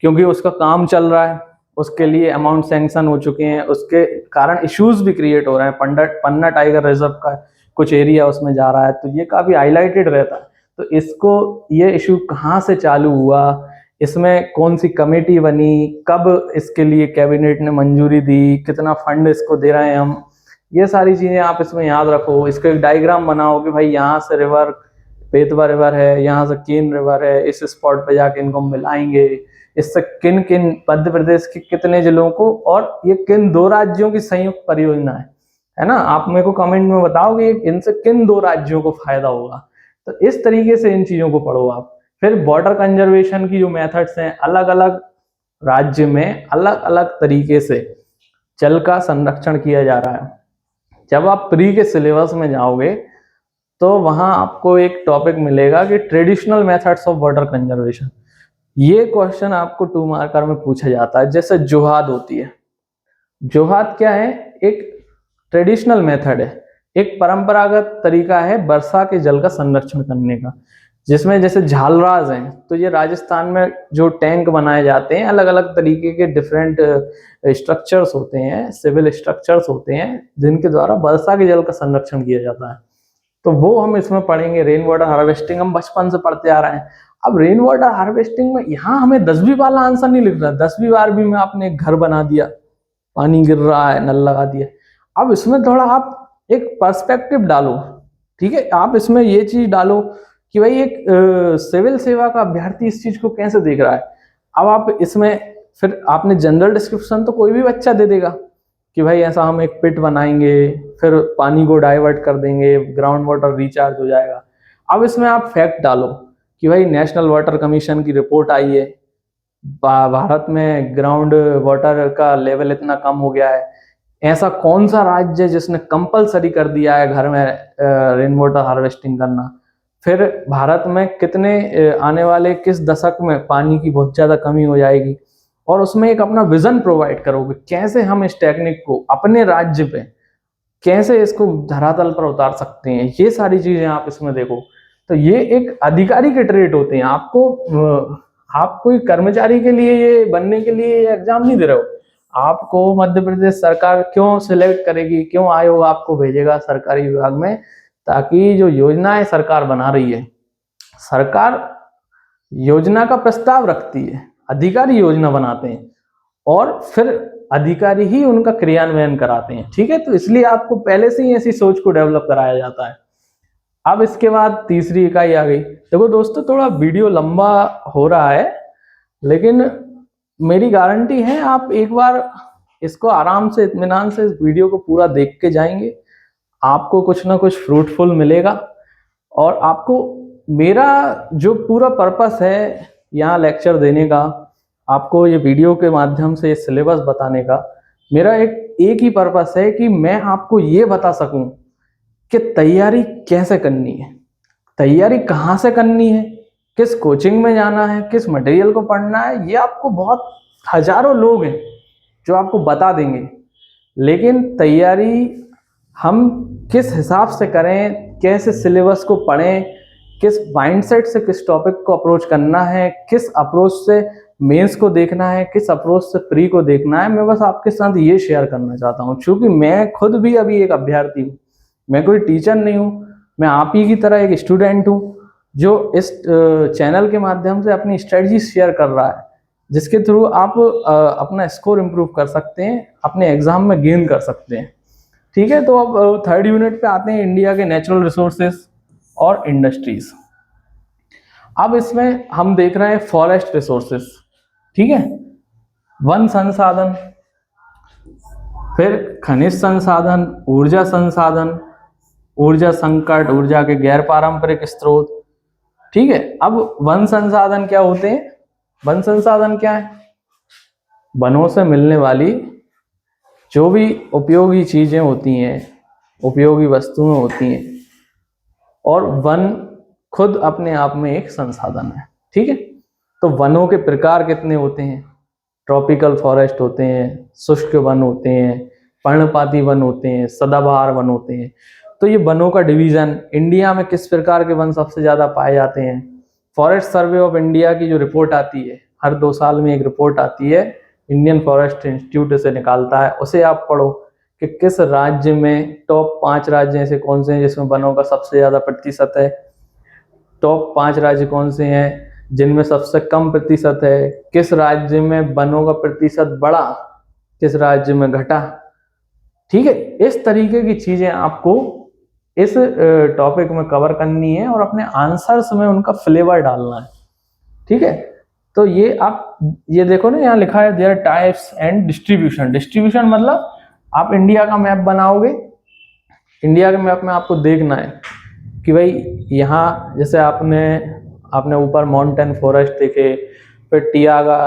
क्योंकि उसका काम चल रहा है, उसके लिए अमाउंट सैंक्शन हो चुके हैं, उसके कारण इश्यूज भी क्रिएट हो रहे हैं। पन्ना टाइगर रिजर्व का कुछ एरिया उसमें जा रहा है, तो ये काफी हाईलाइटेड रहता है। तो इसको, ये इशू कहाँ से चालू हुआ, इसमें कौन सी कमेटी बनी, कब इसके लिए कैबिनेट ने मंजूरी दी, कितना फंड इसको दे रहे हैं हम, ये सारी चीजें आप इसमें याद रखो। इसका एक डायग्राम बनाओ कि भाई यहाँ से रिवर बेतवा रिवर है, यहाँ से केन रिवर है, इस स्पॉट पे जाके इनको मिलाएंगे, इससे किन किन मध्य प्रदेश के कितने जिलों को, और ये किन 2 राज्यों की संयुक्त परियोजना है ना। आप मेरे को कमेंट में बताओगे इनसे किन 2 राज्यों को फायदा होगा। तो इस तरीके से इन चीजों को पढ़ो आप। फिर वाटर कंजर्वेशन की जो मेथड्स हैं, अलग अलग राज्य में अलग अलग तरीके से जल का संरक्षण किया जा रहा है। जब आप प्री के सिलेबस में जाओगे तो वहां आपको एक टॉपिक मिलेगा कि traditional methods of water conservation. ये क्वेश्चन आपको 2 मार्कर में पूछा जाता है। जैसे जोहाद होती है, जोहाद क्या है? एक ट्रेडिशनल मेथड है, एक परंपरागत तरीका है वर्षा के जल का संरक्षण करने का, जिसमें जैसे झालराज हैं, तो ये राजस्थान में जो टैंक बनाए जाते हैं, अलग अलग तरीके के डिफरेंट स्ट्रक्चर्स होते हैं, सिविल स्ट्रक्चर्स होते हैं, जिनके द्वारा वर्षा के जल का संरक्षण किया जाता है। तो वो हम इसमें पढ़ेंगे। रेन वाटर हार्वेस्टिंग हम बचपन से पढ़ते आ रहे हैं। अब रेन वाटर हार्वेस्टिंग में यहाँ हमें 10वीं वाला आंसर नहीं लिख रहा, 10वीं बार भी में आपने एक घर बना दिया, पानी गिर रहा है, नल लगा दिया। अब इसमें थोड़ा आप एक पर्सपेक्टिव डालो ठीक है, आप इसमें ये चीज डालो कि भाई एक सिविल सेवा का अभ्यर्थी इस चीज को कैसे देख रहा है। अब आप इसमें फिर आपने जनरल डिस्क्रिप्शन तो कोई भी बच्चा दे देगा कि भाई ऐसा हम एक पिट बनाएंगे, फिर पानी को डाइवर्ट कर देंगे, ग्राउंड वाटर रिचार्ज हो जाएगा। अब इसमें आप फैक्ट डालो कि भाई नेशनल वाटर कमीशन की रिपोर्ट आई है, भारत में ग्राउंड वाटर का लेवल इतना कम हो गया है, ऐसा कौन सा राज्य है जिसने कंपलसरी कर दिया है घर में रेन वाटर हार्वेस्टिंग करना। फिर भारत में कितने आने वाले किस दशक में पानी की बहुत ज्यादा कमी हो जाएगी, और उसमें एक अपना विजन प्रोवाइड करोगे कैसे हम इस टेक्निक को अपने राज्य पे कैसे इसको धरातल पर उतार सकते हैं। ये सारी चीजें आप इसमें देखो। तो ये एक अधिकारी के ट्रेट होते हैं। आप कोई कर्मचारी के लिए ये बनने के लिए एग्जाम नहीं दे रहे हो। आपको मध्य प्रदेश सरकार क्यों सिलेक्ट करेगी, क्यों आयोग आपको भेजेगा सरकारी विभाग में, ताकि जो योजनाएं सरकार बना रही है, सरकार योजना का प्रस्ताव रखती है, अधिकारी योजना बनाते हैं और फिर अधिकारी ही उनका क्रियान्वयन कराते हैं। ठीक है, तो इसलिए आपको पहले से ही ऐसी सोच को डेवलप कराया जाता है। अब इसके बाद तीसरी इकाई आ गई। देखो दोस्तों, थोड़ा वीडियो लंबा हो रहा है, लेकिन मेरी गारंटी है आप एक बार इसको आराम से इत्मीनान से इस वीडियो को पूरा देख के जाएंगे, आपको कुछ ना कुछ फ्रूटफुल मिलेगा। और आपको मेरा जो पूरा पर्पस है यहाँ लेक्चर देने का, आपको ये वीडियो के माध्यम से सिलेबस बताने का, मेरा एक ही पर्पस है कि मैं आपको ये बता सकूं कि तैयारी कैसे करनी है, तैयारी कहाँ से करनी है, किस कोचिंग में जाना है, किस मटेरियल को पढ़ना है। ये आपको बहुत हजारों लोग हैं जो आपको बता देंगे, लेकिन तैयारी हम किस हिसाब से करें, कैसे सिलेबस को पढ़ें, किस माइंडसेट से किस टॉपिक को अप्रोच करना है, किस अप्रोच से मेंस को देखना है, किस अप्रोच से प्री को देखना है, मैं बस आपके साथ ये शेयर करना चाहता हूँ। क्योंकि मैं खुद भी अभी एक अभ्यर्थी हूँ, मैं कोई टीचर नहीं हूँ, मैं आप ही की तरह एक स्टूडेंट हूँ जो इस चैनल के माध्यम से अपनी स्ट्रेटजी शेयर कर रहा है, जिसके थ्रू आप अपना स्कोर इम्प्रूव कर सकते हैं, अपने एग्जाम में गेन कर सकते हैं। ठीक है, तो अब थर्ड यूनिट पे आते हैं, इंडिया के नेचुरल रिसोर्सेज और इंडस्ट्रीज। अब इसमें हम देख रहे हैं फॉरेस्ट रिसोर्सेज, ठीक है, वन संसाधन, फिर खनिज संसाधन, ऊर्जा संसाधन, ऊर्जा संकट, ऊर्जा के गैर पारंपरिक स्रोत। ठीक है, अब वन संसाधन क्या होते हैं? वन संसाधन क्या है? वनों से मिलने वाली जो भी उपयोगी चीजें होती हैं, उपयोगी वस्तुएं होती हैं, और वन खुद अपने आप में एक संसाधन है। ठीक है, तो वनों के प्रकार कितने होते हैं? ट्रॉपिकल फॉरेस्ट होते हैं, शुष्क वन होते हैं, पर्णपाती वन होते हैं, सदाबहार वन होते हैं। तो ये वनों का डिवीजन, इंडिया में किस प्रकार के वन सबसे ज्यादा पाए जाते हैं। फॉरेस्ट सर्वे ऑफ इंडिया की जो रिपोर्ट आती है, हर 2 साल में एक रिपोर्ट आती है, इंडियन फॉरेस्ट इंस्टीट्यूट से निकालता है, उसे आप पढ़ो कि किस राज्य में टॉप 5 राज्य ऐसे कौन से हैं जिसमें वनों का सबसे ज्यादा प्रतिशत है, टॉप 5 राज्य कौन से हैं जिनमें सबसे कम प्रतिशत है, किस राज्य में वनों का प्रतिशत बढ़ा, किस राज्य में घटा। ठीक है, इस तरीके की चीजें आपको इस टॉपिक में कवर करनी है और अपने आंसर्स में उनका फ्लेवर डालना है। ठीक है, तो ये आप ये देखो ना, यहाँ लिखा है there types and distribution. Distribution मतलब आप इंडिया का मैप बनाओगे, इंडिया के मैप में आपको देखना है कि भाई यहाँ जैसे आपने ऊपर माउंटेन फॉरेस्ट देखे, फिर टियागा,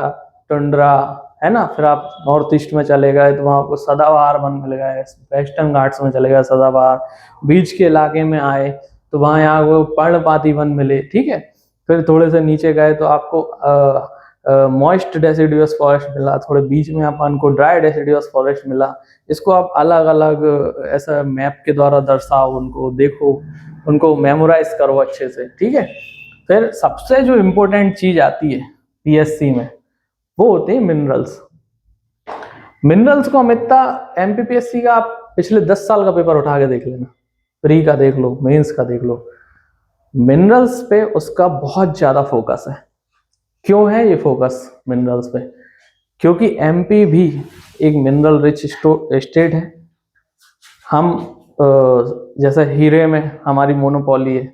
टुंड्रा, है ना, फिर आप नॉर्थ ईस्ट में चले गए तो वहाँ आपको सदाबहार वन मिल गए, वेस्टर्न घाट्स में चले गए सदाबहार, बीच के इलाके में आए तो वहाँ यहाँ को पर्णपाती वन मिले। ठीक है, फिर थोड़े से नीचे गए तो आपको मॉइस्ट डेसिडुअस फॉरेस्ट मिला, थोड़े बीच में अपन को ड्राई डेसिडुअस फॉरेस्ट मिला। इसको आप अलग अलग ऐसा मैप के द्वारा दर्शाओ, उनको देखो, उनको मेमोराइज करो अच्छे से। ठीक है, फिर सबसे जो इम्पोर्टेंट चीज आती है पीएससी में, वो होते हैं मिनरल्स। मिनरल्स को अमिता एमपीपीएससी का आप पिछले 10 साल का पेपर उठा के देख लेना, प्री का देख लो, मेंस का देख लो, मिनरल्स पे उसका बहुत ज्यादा फोकस है। क्यों है ये फोकस मिनरल्स पे? क्योंकि एमपी भी एक मिनरल रिच स्टेट है। हम जैसे हीरे में हमारी मोनोपोली है,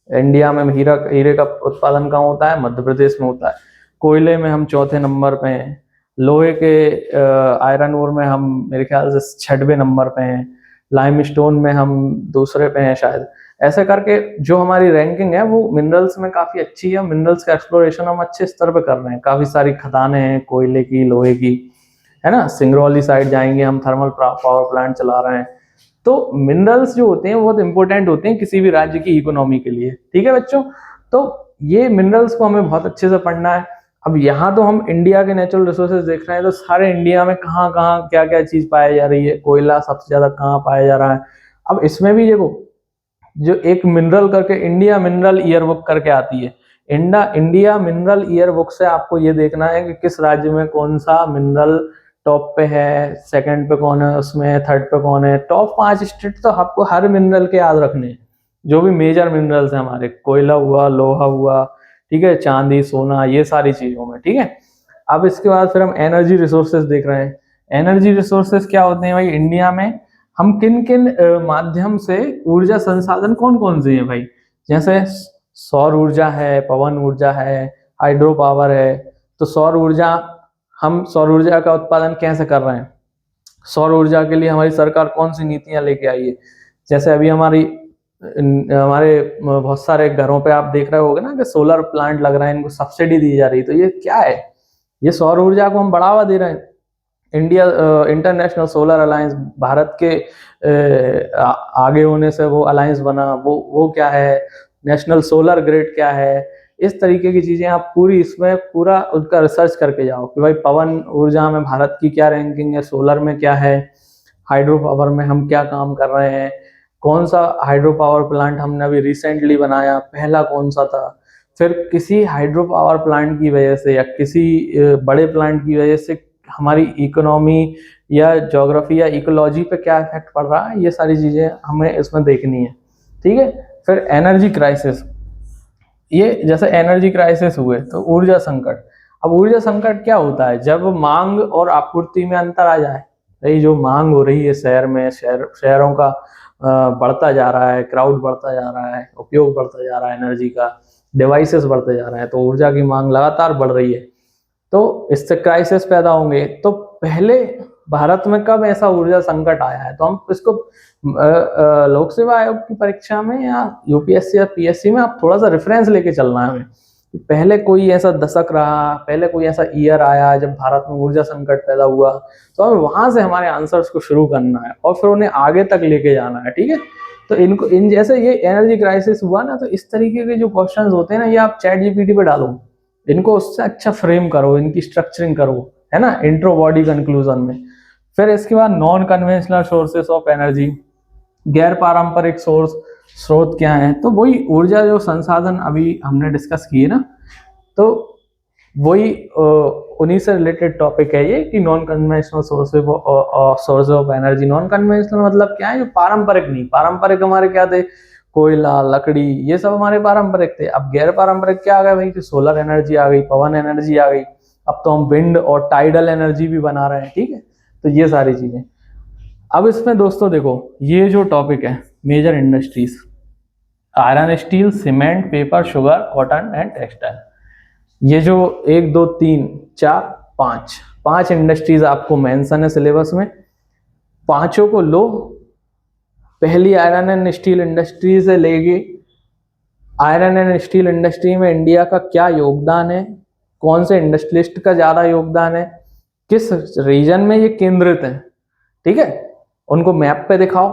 इंडिया में हीरे का उत्पादन कहाँ होता है? मध्य प्रदेश में होता है। कोयले में हम चौथे नंबर पे हैं। लोहे के आयरन ओर में हम मेरे ख्याल से 6वें नंबर पे हैं। लाइमस्टोन में हम दूसरे पे हैं शायद। ऐसे करके जो हमारी रैंकिंग है वो मिनरल्स में काफी अच्छी है। मिनरल्स का एक्सप्लोरेशन हम अच्छे स्तर पे कर रहे हैं। काफी सारी खदानें हैं कोयले की, लोहे की, है ना। सिंगरौली साइड जाएंगे हम, थर्मल पावर प्लांट चला रहे हैं। तो मिनरल्स जो होते हैं बहुत इंपॉर्टेंट होते हैं किसी भी राज्य की इकोनॉमी के लिए, ठीक है बच्चों। तो ये मिनरल्स को हमें बहुत अच्छे से पढ़ना है। अब यहाँ तो हम इंडिया के नेचुरल रिसोर्सेज देख रहे हैं, तो सारे इंडिया में कहाँ कहाँ क्या क्या चीज पाई जा रही है, कोयला सबसे ज्यादा कहाँ पाया जा रहा है। अब इसमें भी देखो, जो एक मिनरल करके इंडिया मिनरल ईयर बुक करके आती है, इंडिया मिनरल ईयर बुक से आपको ये देखना है कि किस राज्य में कौन सा मिनरल टॉप पे है, सेकंड पे कौन है, उसमें थर्ड पे कौन है। टॉप 5 स्टेट तो आपको हर मिनरल के याद रखने हैं, जो भी मेजर मिनरल्स हैं हमारे, कोयला हुआ, लोहा हुआ, ठीक है, चांदी, सोना, ये सारी चीजों में, ठीक है। अब इसके बाद फिर हम एनर्जी रिसोर्सेज देख रहे हैं। एनर्जी रिसोर्सेज क्या होते हैं भाई? इंडिया में हम किन किन माध्यम से ऊर्जा संसाधन कौन कौन से हैं भाई? जैसे सौर ऊर्जा है, पवन ऊर्जा है, हाइड्रो पावर है। तो सौर ऊर्जा, हम सौर ऊर्जा का उत्पादन कैसे कर रहे हैं? सौर ऊर्जा के लिए हमारी सरकार कौन सी नीतियां लेके आई है? जैसे अभी हमारे बहुत सारे घरों पे आप देख रहे होगे ना कि सोलर प्लांट लग रहा है, इनको सब्सिडी दी जा रही है। तो ये क्या है? ये सौर ऊर्जा को हम बढ़ावा दे रहे हैं। India international solar alliance, Bharat के आगे होने से वो अलायंस बना, वो क्या है? नेशनल सोलर ग्रिड क्या है? इस तरीके की चीजें आप पूरी इसमें पूरा उनका रिसर्च करके जाओ कि भाई पवन ऊर्जा में भारत की क्या रैंकिंग है, सोलर में क्या है, हाइड्रो पावर में हम क्या काम कर रहे हैं, कौन सा हाइड्रो पावर प्लांट हमने अभी रिसेंटली बनाया, पहला कौन सा था। फिर किसी हाइड्रो पावर प्लांट की वजह से या किसी बड़े प्लांट की वजह से हमारी इकोनॉमी या ज्योग्राफी या इकोलॉजी पे क्या इफेक्ट पड़ रहा है, ये सारी चीजें हमें इसमें देखनी है, ठीक है। फिर एनर्जी क्राइसिस, ये जैसे एनर्जी क्राइसिस हुए तो ऊर्जा संकट। अब ऊर्जा संकट क्या होता है? जब मांग और आपूर्ति में अंतर आ जाए। भाई जो मांग हो रही है शहर में, शहरों का बढ़ता जा रहा है, क्राउड बढ़ता जा रहा है, उपयोग बढ़ता जा रहा है एनर्जी का, डिवाइसेस बढ़ते जा रहे हैं, तो ऊर्जा की मांग लगातार बढ़ रही है, तो इससे क्राइसिस पैदा होंगे। तो पहले भारत में कब ऐसा ऊर्जा संकट आया है? तो हम इसको लोक सेवा आयोग की परीक्षा में या यूपीएससी या पीएससी में आप थोड़ा सा रेफरेंस लेके चलना है हमें। पहले कोई ऐसा दशक रहा, पहले कोई ऐसा ईयर आया जब भारत में ऊर्जा संकट पैदा हुआ, तो हमें वहां से हमारे आंसर्स को शुरू करना है और फिर उन्हें आगे तक लेके जाना है, ठीक है। तो इनको इन जैसे ये एनर्जी क्राइसिस हुआ ना, तो इस तरीके के जो क्वेश्चंस होते हैं ना, ये आप चैट जीपीटी पे डालो, इनको उससे अच्छा फ्रेम करो, इनकी स्ट्रक्चरिंग करो, है ना, इंट्रो बॉडी कंक्लूजन में। फिर इसके बाद non conventional sources of energy, गैर पारंपरिक स्रोत क्या है? तो वही ऊर्जा जो संसाधन अभी हमने डिस्कस किए ना, तो वही उन्हीं से रिलेटेड टॉपिक है ये कि non conventional source of energy. Non conventional मतलब क्या है? जो पारंपरिक नहीं। पारंपरिक हमारे क्या थे? कोयला, लकड़ी, ये सब हमारे पारंपरिक थे। अब गैर पारंपरिक क्या आ गया भाई? कि सोलर एनर्जी आ गई, पवन एनर्जी आ गई, अब तो हम विंड और टाइडल एनर्जी भी बना रहे हैं, ठीक है। तो ये सारी चीजें। अब इसमें दोस्तों देखो, ये जो टॉपिक है major industries, iron, steel, cement, paper, sugar, cotton and textile, ये जो 1 2 3 4 5 इंडस्ट्रीज आपको मेंशन है सिलेबस में, पांचों को लो। पहली आयरन एंड स्टील इंडस्ट्री से लेके, आयरन एंड स्टील इंडस्ट्री में इंडिया का क्या योगदान है, कौन से इंडस्ट्रियलिस्ट का ज्यादा योगदान है, किस रीजन में ये केंद्रित है, ठीक है, उनको मैप पे दिखाओ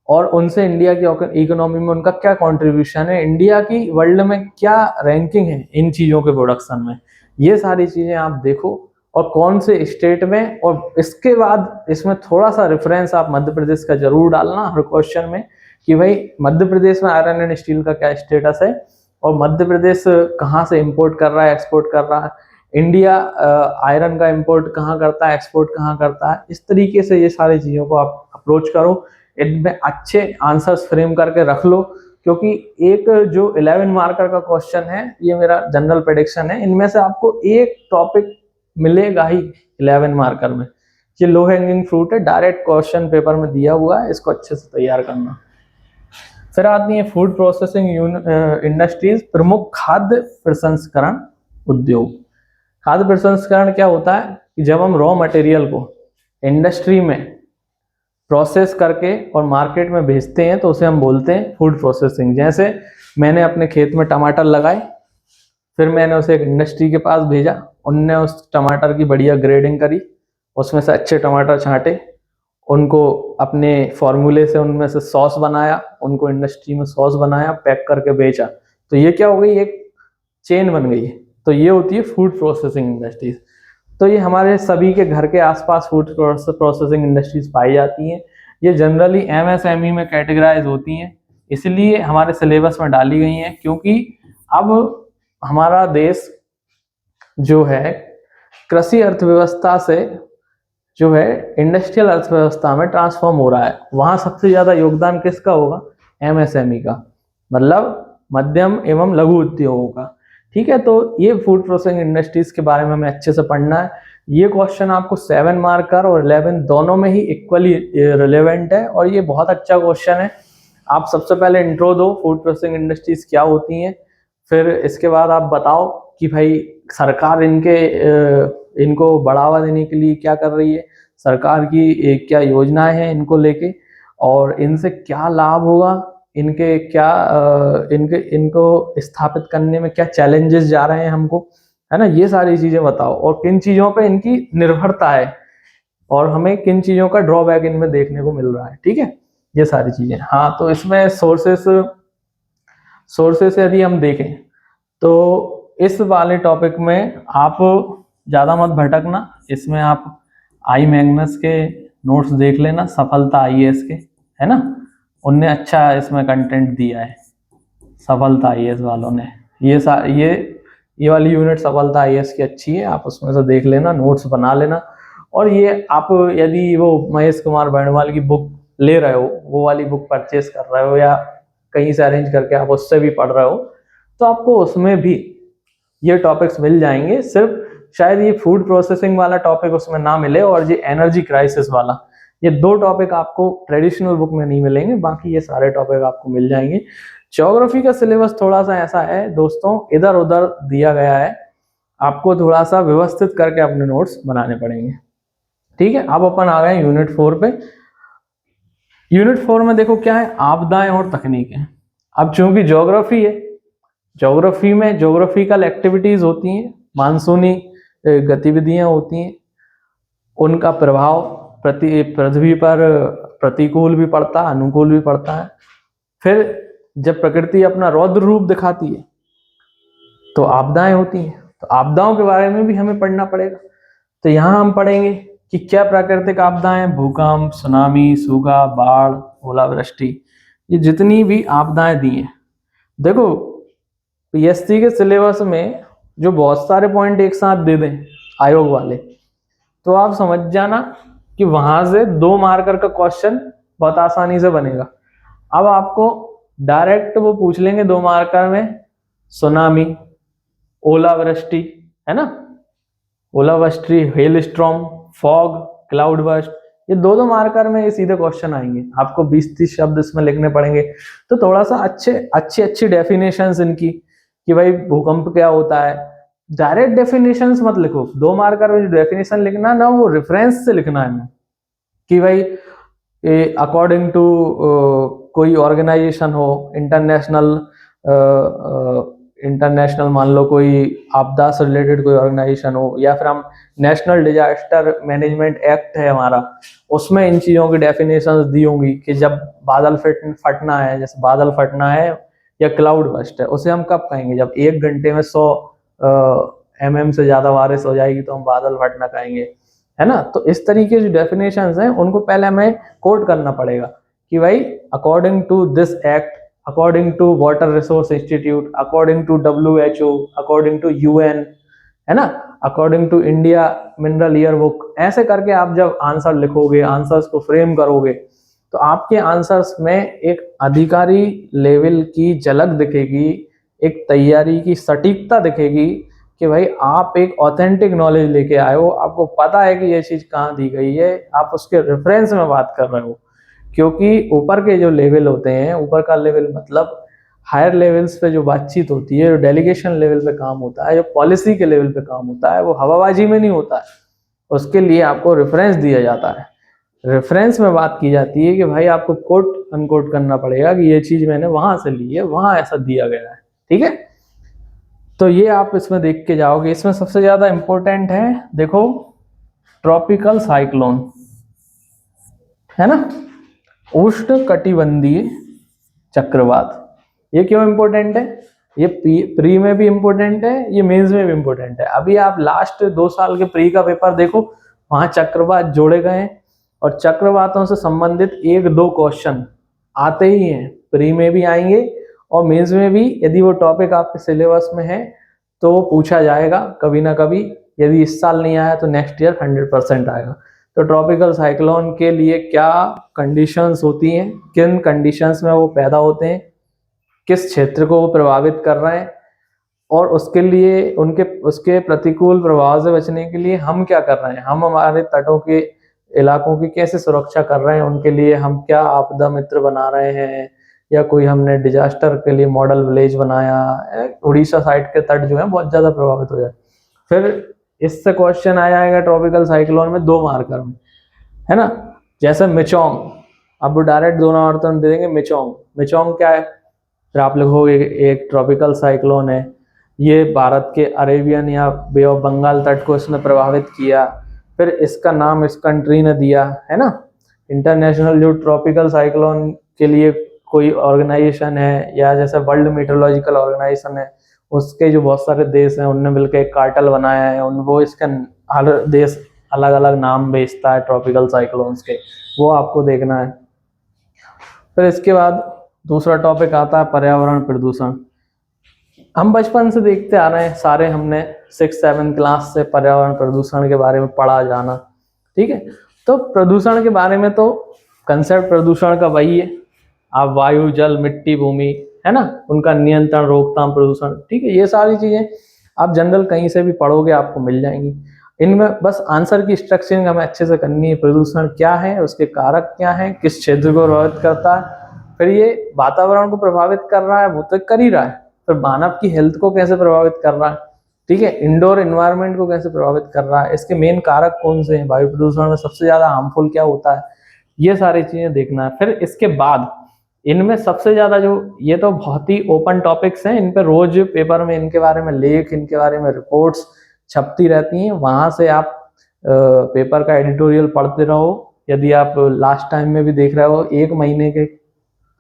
और उनसे इंडिया की इकोनॉमी में उनका क्या कंट्रीब्यूशन है, इंडिया की वर्ल्ड में क्या रैंकिंग है इन चीजों के प्रोडक्शन में, ये सारी चीजें आप देखो और कौन से स्टेट में। और इसके बाद इसमें थोड़ा सा रेफरेंस आप मध्य प्रदेश का जरूर डालना हर क्वेश्चन में कि भाई मध्य प्रदेश में आयरन एंड स्टील का क्या स्टेटस है और मध्य प्रदेश कहाँ से इंपोर्ट कर रहा है, एक्सपोर्ट कर रहा है, इंडिया आयरन का इंपोर्ट कहाँ करता है, एक्सपोर्ट कहाँ करता है। इस तरीके से ये सारी चीजों को आप अप्रोच करो, इनमें अच्छे आंसर्स फ्रेम करके रख लो, क्योंकि एक जो 11 मार्कर का क्वेश्चन है, ये मेरा जनरल प्रेडिक्शन है, इनमें से आपको एक टॉपिक मिलेगा ही 11 मार्कर में। ये लो हैंगिंग फ्रूट है, डायरेक्ट क्वेश्चन पेपर में दिया हुआ है, इसको अच्छे से तैयार करना। फिर आती है फूड प्रोसेसिंग इंडस्ट्रीज, प्रमुख खाद्य प्रसंस्करण उद्योग। खाद्य प्रसंस्करण क्या होता है कि जब हम रॉ मटेरियल को इंडस्ट्री में प्रोसेस करके और मार्केट में भेजते हैं तो उसे हम बोलते हैं फूड प्रोसेसिंग। जैसे मैंने अपने खेत में टमाटर लगाए, फिर मैंने उसे एक इंडस्ट्री के पास भेजा, उनने उस टमाटर की बढ़िया ग्रेडिंग करी, उसमें से अच्छे टमाटर छांटे, उनको अपने फॉर्मूले से उनमें से सॉस बनाया, उनको इंडस्ट्री में सॉस बनाया, पैक करके बेचा। तो ये क्या हो गई, एक चेन बन गई। तो ये होती है फूड प्रोसेसिंग इंडस्ट्रीज। तो ये हमारे सभी के घर के आसपास फूड प्रोसेसिंग इंडस्ट्रीज पाई जाती हैं। ये जनरली एमएसएमई में कैटेगराइज होती हैं, इसलिए हमारे सिलेबस में डाली गई हैं, क्योंकि अब हमारा देश जो है कृषि अर्थव्यवस्था से जो है इंडस्ट्रियल अर्थव्यवस्था में ट्रांसफॉर्म हो रहा है। वहां सबसे ज्यादा योगदान किसका होगा, एमएसएमई का, मतलब मध्यम एवं लघु उद्योगों का। ठीक है, तो ये फूड प्रोसेसिंग इंडस्ट्रीज के बारे में हमें अच्छे से पढ़ना है। ये क्वेश्चन आपको 7 मार्कर और 11 दोनों में ही इक्वली रिलेवेंट है और ये बहुत अच्छा क्वेश्चन है। आप सबसे पहले इंट्रो दो, फूड प्रोसेसिंग इंडस्ट्रीज क्या होती हैं, फिर इसके बाद आप बताओ कि भाई सरकार इनको बढ़ावा देने के लिए क्या कर रही है, सरकार की क्या योजनाएं हैं इनको लेके, और इनसे क्या लाभ होगा, इनके क्या इनको स्थापित करने में क्या चैलेंजेस जा रहे हैं हमको, है ना। ये सारी चीजें बताओ और किन चीजों पे इनकी निर्भरता है और हमें किन चीजों का ड्रॉबैक इनमें देखने को मिल रहा है। ठीक है, ये सारी चीजें। हाँ, तो इसमें सोर्सेस यदि हम देखें तो इस वाले टॉपिक में आप ज़्यादा मत भटकना, इसमें आप आई मैग्नस के नोट्स देख लेना, सफलता आईएएस के, है ना, उनने अच्छा इसमें कंटेंट दिया है, सफलता आईएएस वालों ने। ये वाली यूनिट सफलता आईएएस की अच्छी है, आप उसमें से देख लेना, नोट्स बना लेना। और ये आप यदि वो महेश कुमार बर्णवाल की बुक ले रहे हो, वो वाली बुक परचेस कर रहे हो या कहीं से अरेंज करके आप उससे भी पढ़ रहे हो, तो आपको उसमें भी ये टॉपिक्स मिल जाएंगे। सिर्फ शायद ये फूड प्रोसेसिंग वाला टॉपिक उसमें ना मिले और ये एनर्जी क्राइसिस वाला, ये 2 टॉपिक आपको ट्रेडिशनल बुक में नहीं मिलेंगे, बाकी ये सारे टॉपिक आपको मिल जाएंगे। ज्योग्राफी का सिलेबस थोड़ा सा ऐसा है दोस्तों, इधर उधर दिया गया है, आपको थोड़ा सा व्यवस्थित करके अपने नोट्स बनाने पड़ेंगे। ठीक है, अब अपन आ गए यूनिट 4 पे। यूनिट 4 में देखो क्या है, आपदाएं और तकनीकें। अब चूंकि ज्योग्राफी है, ज्योग्राफी में ज्योग्राफिकल एक्टिविटीज होती हैं, मानसूनी गतिविधियां होती हैं, उनका प्रभाव पृथ्वी पर प्रतिकूल भी पड़ता है, अनुकूल भी पड़ता है। फिर जब प्रकृति अपना रौद्र रूप दिखाती है तो आपदाएं होती हैं, तो आपदाओं के बारे में भी हमें पढ़ना पड़ेगा। तो यहाँ हम पढ़ेंगे कि क्या प्राकृतिक आपदाएं, भूकंप, सुनामी, सूखा, बाढ़, ओलावृष्टि, ये जितनी भी आपदाएं दी हैं। देखो पीएससी के सिलेबस में जो बहुत सारे पॉइंट एक साथ दे दें आयोग वाले, तो आप समझ जाना कि वहां से 2 मार्कर का क्वेश्चन बहुत आसानी से बनेगा। अब आपको डायरेक्ट वो पूछ लेंगे 2 मार्कर में, सुनामी, ओलावृष्टि, है ना, ओलावृष्टि, hello storm, fog, cloud burst, ये 2 मार्कर में ये सीधे क्वेश्चन आएंगे। आपको 20-30 शब्द इसमें लिखने पड़ेंगे। तो थोड़ा सा अच्छी डेफिनेशंस इनकी कि भाई भूकंप क्या होता है, डायरेक्ट डेफिनेशंस मत लिखो। 2 मार्कर में जो डेफिनेशन लिखना है ना, वो रेफरेंस से लिखना है कि भाई अकॉर्डिंग टू कोई ऑर्गेनाइजेशन हो, इंटरनेशनल मान लो कोई आपदा से रिलेटेड कोई ऑर्गेनाइजेशन हो, या फिर हम नेशनल डिजास्टर मैनेजमेंट एक्ट है हमारा, उसमें इन चीज़ों की डेफिनेशंस दी होंगी कि जब बादल फटना है, जैसे बादल फटना है या क्लाउड बस्ट है, उसे हम कब कहेंगे, जब 1 घंटे में 100 mm से ज़्यादा बारिश हो जाएगी तो हम बादल फटना कहेंगे, है ना। तो इस तरीके की डेफिनेशंस हैं, उनको पहले हमें कोट करना पड़ेगा कि भाई according to this act, according to water resource institute, according to WHO, according to UN, है ना, according to India mineral year book, ऐसे करके आप जब आंसर लिखोगे, आंसर्स को फ्रेम करोगे, तो आपके आंसर्स में एक अधिकारी लेवल की झलक दिखेगी, एक तैयारी की सटीकता दिखेगी, कि भाई आप एक ऑथेंटिक नॉलेज लेके आए हो, आपको पता है कि ये चीज़ कहाँ दी गई है, आप उसके रेफरेंस में बात कर रहे हो। क्योंकि ऊपर के जो लेवल होते हैं, ऊपर का लेवल मतलब हायर लेवल्स पे जो बातचीत होती है, जो डेलीगेशन लेवल पे काम होता है, जो पॉलिसी के लेवल पे काम होता है, वो हवाबाजी में नहीं होता है। उसके लिए आपको रेफरेंस दिया जाता है। रेफरेंस में बात की जाती है कि भाई आपको कोट अनकोट करना पड़ेगा कि ये चीज मैंने वहां से ली है, वहां ऐसा दिया गया है। ठीक है, तो ये आप इसमें देख के जाओगे। इसमें सबसे ज्यादा इंपॉर्टेंट है, देखो, ट्रॉपिकल साइक्लोन, है ना, उष्ण कटिबंधीय चक्रवात। ये क्यों इंपॉर्टेंट है? ये प्री में भी इंपॉर्टेंट है, ये मेंस में भी इंपॉर्टेंट है। अभी आप लास्ट 2 साल के प्री का पेपर देखो, वहां चक्रवात जोड़े गए हैं और चक्रवातों से संबंधित 1-2 क्वेश्चन आते ही हैं, प्री में भी आएंगे और मेंस में भी। यदि वो टॉपिक आपके सिलेबस में है तो वो पूछा जाएगा कभी ना कभी। यदि इस साल नहीं आया तो नेक्स्ट ईयर 100% आएगा। तो ट्रॉपिकल साइक्लोन के लिए क्या कंडीशंस होती हैं, किन कंडीशंस में वो पैदा होते हैं, किस क्षेत्र को वो प्रभावित कर रहे हैं, और उसके लिए उसके प्रतिकूल प्रभाव से बचने के लिए हम क्या कर रहे हैं, हम हमारे तटों के इलाकों की कैसे सुरक्षा कर रहे हैं, उनके लिए हम क्या आपदा मित्र बना रहे हैं, या कोई हमने डिजास्टर के लिए मॉडल विलेज बनाया। उड़ीसा साइड के तट जो है बहुत ज्यादा प्रभावित हो जाए। फिर इससे क्वेश्चन आ जाएगा ट्रॉपिकल साइक्लोन में 2 मार्कर में, है ना, जैसे मिचोंग। अब वो डायरेक्ट 2 नंबर दे देंगे। मिचोंग, मिचोंग क्या है? फिर आप लिखोगे एक ट्रॉपिकल साइक्लोन है, ये भारत के अरेबियन या बे ऑफ बंगाल तट को इसने प्रभावित किया। फिर इसका नाम इस कंट्री ने दिया, है ना। इंटरनेशनल जो ट्रॉपिकल साइक्लोन के लिए कोई ऑर्गेनाइजेशन है, या जैसे वर्ल्ड मीटरोलॉजिकल ऑर्गेनाइजेशन है, उसके जो बहुत सारे देश हैं उनने मिलकर एक कार्टेल बनाया है, वो इसका हर देश अलग अलग नाम बेचता है ट्रॉपिकल साइक्लोन्स के, वो आपको देखना है। फिर इसके बाद दूसरा टॉपिक आता है पर्यावरण प्रदूषण। हम बचपन से देखते आ रहे हैं सारे, हमने 6-7 क्लास से पर्यावरण प्रदूषण के बारे में पढ़ा जाना। ठीक है, तो प्रदूषण के बारे में तो कंसेप्ट प्रदूषण का वही है, आप वायु, जल, मिट्टी, भूमि, है ना, उनका नियंत्रण, रोकथाम, प्रदूषण। ठीक है, ये सारी चीजें आप जनरल कहीं से भी पढ़ोगे आपको मिल जाएंगी। इनमें बस आंसर की स्ट्रक्चरिंग हमें अच्छे से करनी है। प्रदूषण क्या है, उसके कारक क्या हैं, किस क्षेत्र को प्रभावित करता है, फिर ये वातावरण को प्रभावित कर रहा है, वो तो कर ही रहा है, फिर मानव की हेल्थ को कैसे प्रभावित कर रहा है, ठीक है, इंडोर एनवायरनमेंट को कैसे प्रभावित कर रहा है, इसके मेन कारक कौन से हैं, वायु प्रदूषण में सबसे ज्यादा हार्मफुल क्या होता है, ये सारी चीजें देखना है। फिर इसके बाद इनमें सबसे ज्यादा जो, ये तो बहुत ही ओपन टॉपिक्स हैं, इन पे रोज पेपर में इनके बारे में लेख, इनके बारे में रिपोर्ट्स छपती रहती हैं, वहां से आप पेपर का एडिटोरियल पढ़ते रहो। यदि आप लास्ट टाइम में भी देख रहे हो, 1 महीने के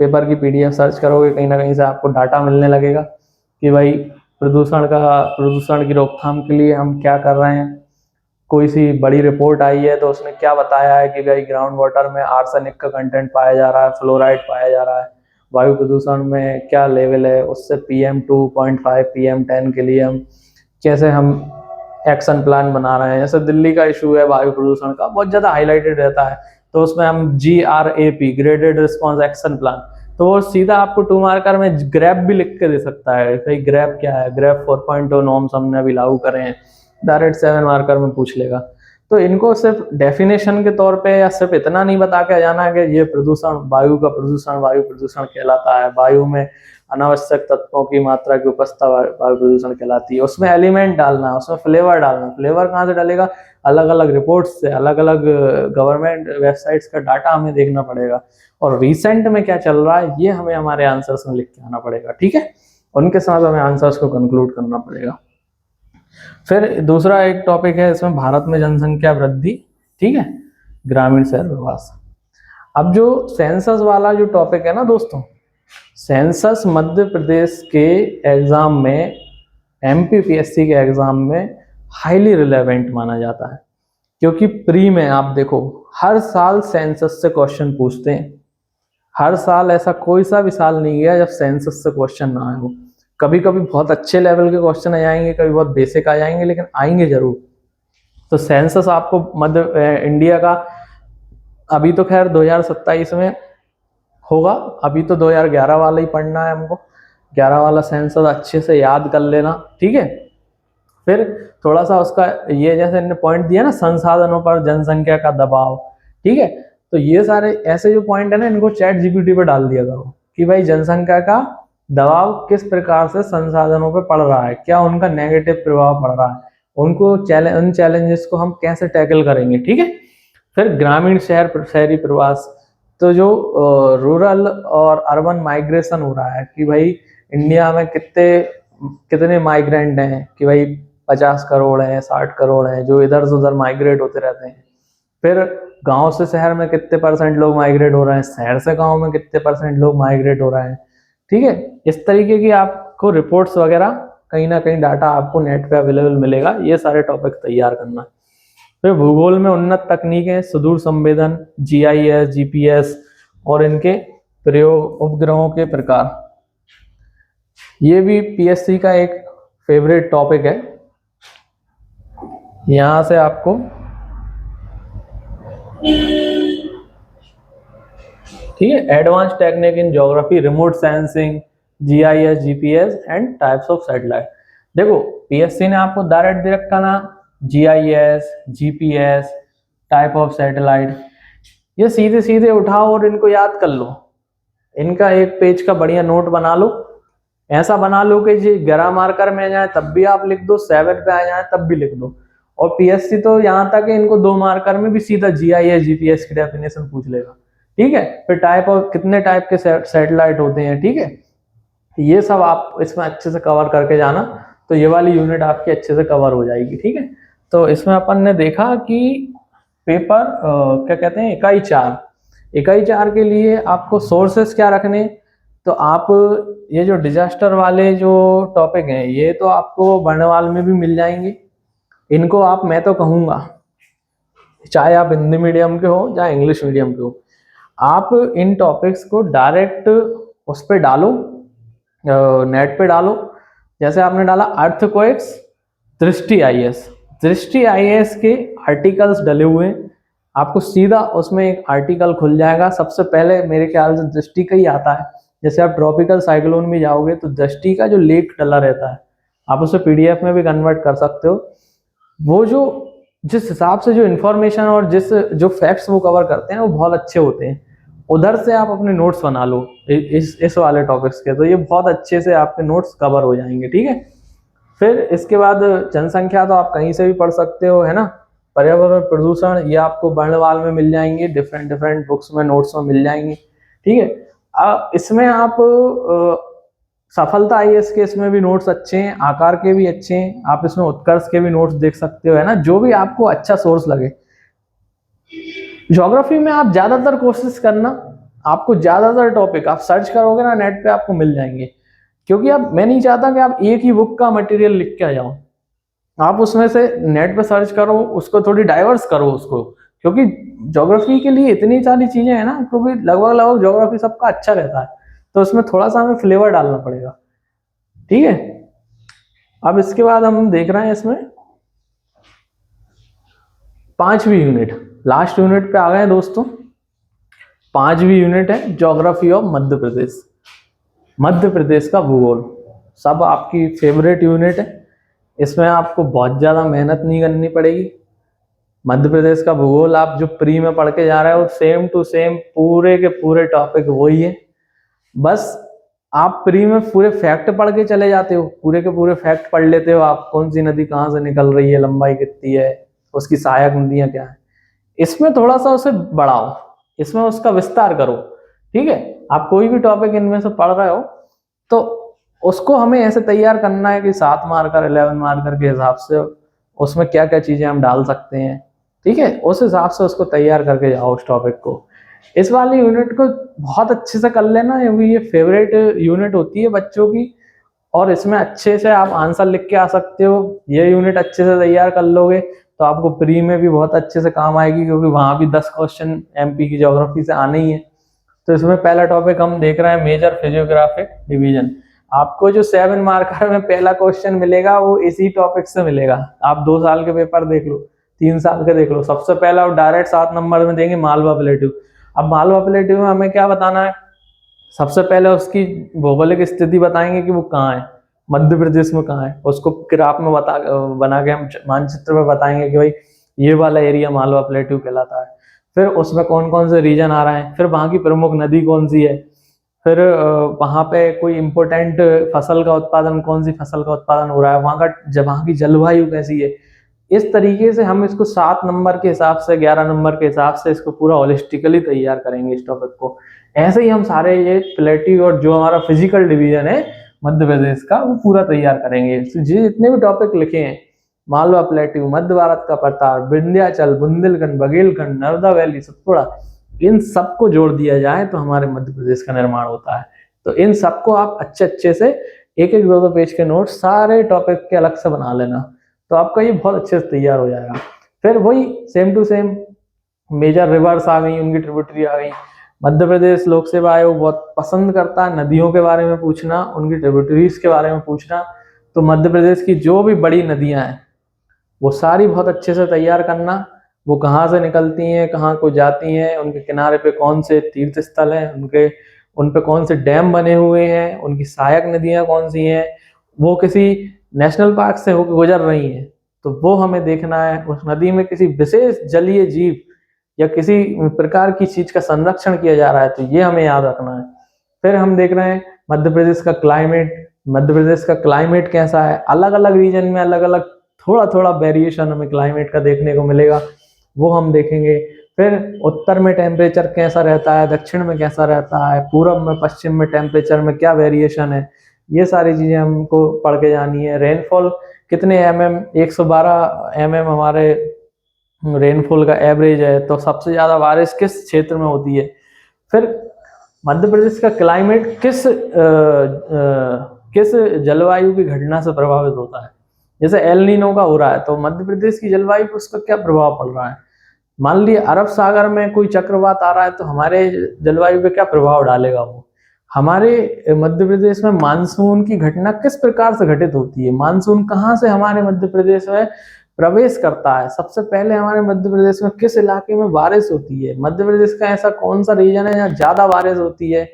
पेपर की PDF सर्च करोगे, कहीं ना कहीं से आपको डाटा मिलने लगेगा कि भाई प्रदूषण की रोकथाम के लिए हम क्या कर रहे हैं। कोई सी बड़ी रिपोर्ट आई है तो उसने क्या बताया है कि भाई ग्राउंड वाटर में आर्सेनिक का कंटेंट पाया जा रहा है, फ्लोराइड पाया जा रहा है, वायु प्रदूषण में क्या लेवल है, उससे PM2.5 PM10 के लिए कैसे हम एक्शन प्लान बना रहे हैं। जैसे दिल्ली का इशू है वायु प्रदूषण का, बहुत ज्यादा हाईलाइटेड रहता है, तो उसमें हम GRAP, graded response action plan, तो वो सीधा आपको 2 मार्कर में ग्रैप भी लिख के दे सकता है। भाई ग्रैप क्या है, ग्रैप 4.0 नॉर्म्स हमने अभी लागू करे हैं, डायरेक्ट 7 मार्कर में पूछ लेगा। तो इनको सिर्फ डेफिनेशन के तौर पे या सिर्फ इतना नहीं बता के जाना है कि ये प्रदूषण, वायु का प्रदूषण वायु प्रदूषण कहलाता है, वायु में अनावश्यक तत्वों की मात्रा की उपस्थिति वायु प्रदूषण कहलाती है। उसमें एलिमेंट डालना, उसमें फ्लेवर डालना। फ्लेवर कहाँ से डालेगा? अलग अलग रिपोर्ट्स से, अलग अलग गवर्नमेंट वेबसाइट्स का डाटा हमें देखना पड़ेगा, और रिसेंट में क्या चल रहा है ये हमें हमारे आंसर्स में लिख के आना पड़ेगा। ठीक है, उनके साथ हमें आंसर्स को कंक्लूड करना पड़ेगा। फिर दूसरा एक टॉपिक है इसमें, भारत में जनसंख्या वृद्धि, ठीक है, ग्रामीण शहर विकास। अब जो सेंसस वाला जो टॉपिक है ना दोस्तों, सेंसस मध्य प्रदेश के एग्जाम में, MPPSC के एग्जाम में हाईली रिलेवेंट माना जाता है, क्योंकि प्री में आप देखो हर साल सेंसस से क्वेश्चन पूछते हैं। हर साल ऐसा कोई सा भी साल नहीं गया जब सेंसस से क्वेश्चन ना आए हो। कभी कभी बहुत अच्छे लेवल के क्वेश्चन आ जाएंगे, कभी बहुत बेसिक आ जाएंगे, लेकिन आएंगे जरूर। तो सेंसस आपको मध्य इंडिया का अभी तो खैर 2027 में होगा, अभी तो 2011 वाला ही पढ़ना है हमको। 11 वाला सेंसस अच्छे से याद कर लेना, ठीक है। फिर थोड़ा सा उसका ये जैसे इन्होंने पॉइंट दिया ना, संसाधनों पर जनसंख्या का दबाव, ठीक है, तो ये सारे ऐसे जो पॉइंट है ना, इनको चैट जीपीटी पे डाल दिया करो कि भाई जनसंख्या का दबाव किस प्रकार से संसाधनों पे पड़ रहा है, क्या उनका नेगेटिव प्रभाव पड़ रहा है, उनको उन चैलेंजेस को हम कैसे टैकल करेंगे, ठीक है। फिर ग्रामीण शहरी प्रवास, तो जो रूरल और अर्बन माइग्रेशन हो रहा है कि भाई इंडिया में कितने माइग्रेंट हैं, कि भाई 50 करोड़ है, 60 करोड़ है, जो इधर से उधर माइग्रेट होते रहते हैं। फिर गांव से शहर में कितने परसेंट लोग माइग्रेट हो रहे हैं, शहर से गांव में कितने परसेंट लोग माइग्रेट हो रहे हैं, ठीक है। इस तरीके की आपको रिपोर्ट्स वगैरह कहीं ना कहीं डाटा आपको नेट पे अवेलेबल मिलेगा, ये सारे टॉपिक तैयार करना। फिर भूगोल में उन्नत तकनीकें, सुदूर संवेदन, जीआईएस, जीपीएस और इनके प्रयोग, उपग्रहों के प्रकार, ये भी पीएससी का एक फेवरेट टॉपिक है। यहां से आपको ठीक है, advance technique in geography, remote sensing, GIS, GPS and types of satellite. देखो पीएससी ने आपको डायरेक्ट दे रखा ना, GIS, GPS, type of satellite, ये सीधे सीधे उठाओ और इनको याद कर लो। इनका एक पेज का बढ़िया नोट बना लो, ऐसा बना लो कि जी 11 मार्कर में आ जाए तब भी आप लिख दो, 7 पे आ जाए तब भी लिख दो। और पीएससी तो यहाँ तक इनको 2 मार्कर में भी सीधा जीआईएस, जीपीएस की डेफिनेशन पूछ लेगा, ठीक है। फिर टाइप ऑफ, कितने टाइप के सैटेलाइट होते हैं, ठीक है, ये सब आप इसमें अच्छे से कवर करके जाना, तो ये वाली यूनिट आपकी अच्छे से कवर हो जाएगी, ठीक है। तो इसमें अपन ने देखा कि पेपर क्या कहते हैं, इकाई 4 के लिए आपको सोर्सेस क्या रखने, तो आप ये जो डिजास्टर वाले जो टॉपिक हैं ये तो आपको वर्णवाल में भी मिल जाएंगे। इनको आप, मैं तो कहूँगा चाहे आप हिंदी मीडियम के हो चाहे इंग्लिश मीडियम के हो, आप इन टॉपिक्स को डायरेक्ट उस पर डालो, नेट पे डालो। जैसे आपने डाला अर्थक्वेक्स, दृष्टि आईएएस के आर्टिकल्स डले हुए हैं, आपको सीधा उसमें एक आर्टिकल खुल जाएगा। सबसे पहले मेरे ख्याल से दृष्टि का ही आता है। जैसे आप ट्रॉपिकल साइक्लोन में जाओगे तो दृष्टि का जो लेख डला रहता है, आप उसे पीडीएफ में भी कन्वर्ट कर सकते हो। वो जो जिस हिसाब से जो इन्फॉर्मेशन और जो फैक्ट्स वो कवर करते हैं वो बहुत अच्छे होते हैं। उधर से आप अपने नोट्स बना लो इस वाले टॉपिक्स के, तो ये बहुत अच्छे से आपके नोट्स कवर हो जाएंगे, ठीक है। फिर इसके बाद जनसंख्या तो आप कहीं से भी पढ़ सकते हो, है ना। पर्यावरण प्रदूषण, ये आपको वर्णवाल में मिल जाएंगे, डिफरेंट बुक्स में, नोट्स में मिल जाएंगे, ठीक है। इसमें आप सफलता आईएएस के इसमें भी नोट्स अच्छे हैं, आकार के भी अच्छे हैं, आप इसमें उत्कर्ष के भी नोट्स देख सकते हो, है ना, जो भी आपको अच्छा सोर्स लगे। ज्योग्राफी में आप ज्यादातर कोशिश करना, आपको ज्यादातर टॉपिक आप सर्च करोगे ना नेट पे आपको मिल जाएंगे, क्योंकि अब मैं नहीं चाहता कि आप एक ही बुक का मटेरियल लिख के आ जाओ। आप उसमें से नेट पे सर्च करो, उसको थोड़ी डाइवर्स करो उसको, क्योंकि ज्योग्राफी के लिए इतनी सारी चीजें हैं ना, क्योंकि लगभग ज्योग्राफी सबका अच्छा रहता है, तो उसमें थोड़ा सा हमें फ्लेवर डालना पड़ेगा, ठीक है। अब इसके बाद हम देख रहे हैं इसमें 5वीं यूनिट, लास्ट यूनिट पे आ गए हैं दोस्तों। 5वीं यूनिट है ज्योग्राफी ऑफ मध्य प्रदेश, मध्य प्रदेश का भूगोल। सब आपकी फेवरेट यूनिट है, इसमें आपको बहुत ज्यादा मेहनत नहीं करनी पड़ेगी। मध्य प्रदेश का भूगोल आप जो प्री में पढ़ के जा रहे हो सेम टू सेम पूरे के पूरे टॉपिक वही है, बस आप प्री में पूरे फैक्ट पढ़ के चले जाते हो, पूरे के पूरे फैक्ट पढ़ लेते हो, आप कौन सी नदी कहाँ से निकल रही है, लंबाई कितनी है, उसकी सहायक नदियां क्या है। इसमें थोड़ा सा उसे बढ़ाओ, इसमें उसका विस्तार करो, ठीक है। आप कोई भी टॉपिक इनमें से पढ़ रहे हो तो उसको हमें ऐसे तैयार करना है कि 7 मार्कर 11 मार्कर के हिसाब से उसमें क्या क्या चीजें हम डाल सकते हैं, ठीक है, उस हिसाब से उसको तैयार करके जाओ उस टॉपिक को। इस वाली यूनिट को बहुत अच्छे से कर लेना, ये फेवरेट यूनिट होती है बच्चों की, और इसमें अच्छे से आप आंसर लिख के आ सकते हो। ये यूनिट अच्छे से तैयार कर लोगे तो आपको प्री में भी बहुत अच्छे से काम आएगी, क्योंकि वहां भी 10 क्वेश्चन एमपी की ज्योग्राफी से आने ही है। तो इसमें पहला टॉपिक हम देख रहे हैं मेजर फिजियोग्राफिक डिवीजन। आपको जो 7 मार्कर में पहला क्वेश्चन मिलेगा वो इसी टॉपिक से मिलेगा। आप 2 साल के पेपर देख लो, 3 साल के देख लो, सबसे पहला डायरेक्ट 7 नंबर में देंगे मालवा प्लेट्यू। अब मालवा प्लेट्यू में हमें क्या बताना है, सबसे पहले उसकी भौगोलिक स्थिति बताएंगे कि वो कहाँ है, मध्य प्रदेश में कहाँ है, उसको ग्राफ में बना के हम मानचित्र में बताएंगे कि भाई ये वाला एरिया मालवा प्लेट्यू कहलाता है। फिर उसमें कौन कौन से रीजन आ रहे हैं, फिर वहाँ की प्रमुख नदी कौन सी है, फिर वहाँ पे कोई इम्पोर्टेंट फसल का उत्पादन, कौन सी फसल का उत्पादन हो रहा है, वहाँ की जलवायु कैसी है। इस तरीके से हम इसको 7 नंबर के हिसाब से, 11 नंबर के हिसाब से इसको पूरा होलिस्टिकली तैयार करेंगे इस टॉपिक को। ऐसे ही हम सारे ये प्लेट्यू और जो हमारा फिजिकल डिवीजन है मध्य प्रदेश का, वो पूरा तैयार करेंगे। जितने भी टॉपिक लिखे हैं, मालवा प्लेट्यू, मध्य भारत का प्रताप, विंध्याचल, बुंदेलखंड, बघेलखंड, नर्मदा वैली, सतपुड़ा, इन सबको जोड़ दिया जाए तो हमारे मध्य प्रदेश का निर्माण होता है। तो इन सबको आप अच्छे से एक एक दो पेज के नोट सारे टॉपिक के अलग से बना लेना, तो आपका ये बहुत अच्छे से तैयार हो जाएगा। फिर वही same to same major rivers आ गई, उनकी ट्रिब्यूटरी आ गई। मध्य प्रदेश लोक सेवा आयोग बहुत पसंद करता है नदियों के बारे में पूछना, उनकी ट्रिब्यूटरीज के बारे में पूछना। तो मध्य प्रदेश की जो भी बड़ी नदियां हैं वो सारी बहुत अच्छे से तैयार करना, वो कहाँ से निकलती हैं, कहाँ को जाती हैं, उनके किनारे पे कौन से तीर्थ स्थल हैं, उन पे कौन से डैम बने हुए हैं, उनकी सहायक नदियां कौन सी हैं, वो किसी नेशनल पार्क से होकर गुजर रही हैं तो वो हमें देखना है। उस नदी में किसी विशेष जलीय जीव या किसी प्रकार की चीज का संरक्षण किया जा रहा है तो ये हमें याद रखना है। फिर हम देख रहे हैं मध्य प्रदेश का क्लाइमेट, मध्य प्रदेश का क्लाइमेट कैसा है, अलग अलग रीजन में अलग अलग थोड़ा थोड़ा वेरिएशन हमें क्लाइमेट का देखने को मिलेगा, वो हम देखेंगे। फिर उत्तर में टेम्परेचर कैसा रहता है, दक्षिण में कैसा रहता है, पूरब में, पश्चिम में टेम्परेचर में क्या वेरिएशन है, ये सारी चीजें हमको पढ़ के जानी है। रेनफॉल कितने mm, 112 mm हमारे रेनफॉल का एवरेज है, तो सबसे ज्यादा बारिश किस क्षेत्र में होती है। फिर मध्य प्रदेश का क्लाइमेट किस जलवायु की घटना से प्रभावित होता है। जैसे एल नीनो का हो रहा है तो मध्य प्रदेश की जलवायु पर उसका क्या प्रभाव पड़ रहा है। मान लीजिए अरब सागर में कोई चक्रवात आ रहा है तो हमारे जलवायु पे क्या प्रभाव डालेगा वो। हमारे मध्य प्रदेश में मानसून की घटना किस प्रकार से घटित होती है, मानसून कहाँ से हमारे मध्य प्रदेश में प्रवेश करता है, सबसे पहले हमारे मध्य प्रदेश में किस इलाके में बारिश होती है, मध्य प्रदेश का ऐसा कौन सा रीजन है जहाँ ज्यादा बारिश होती है,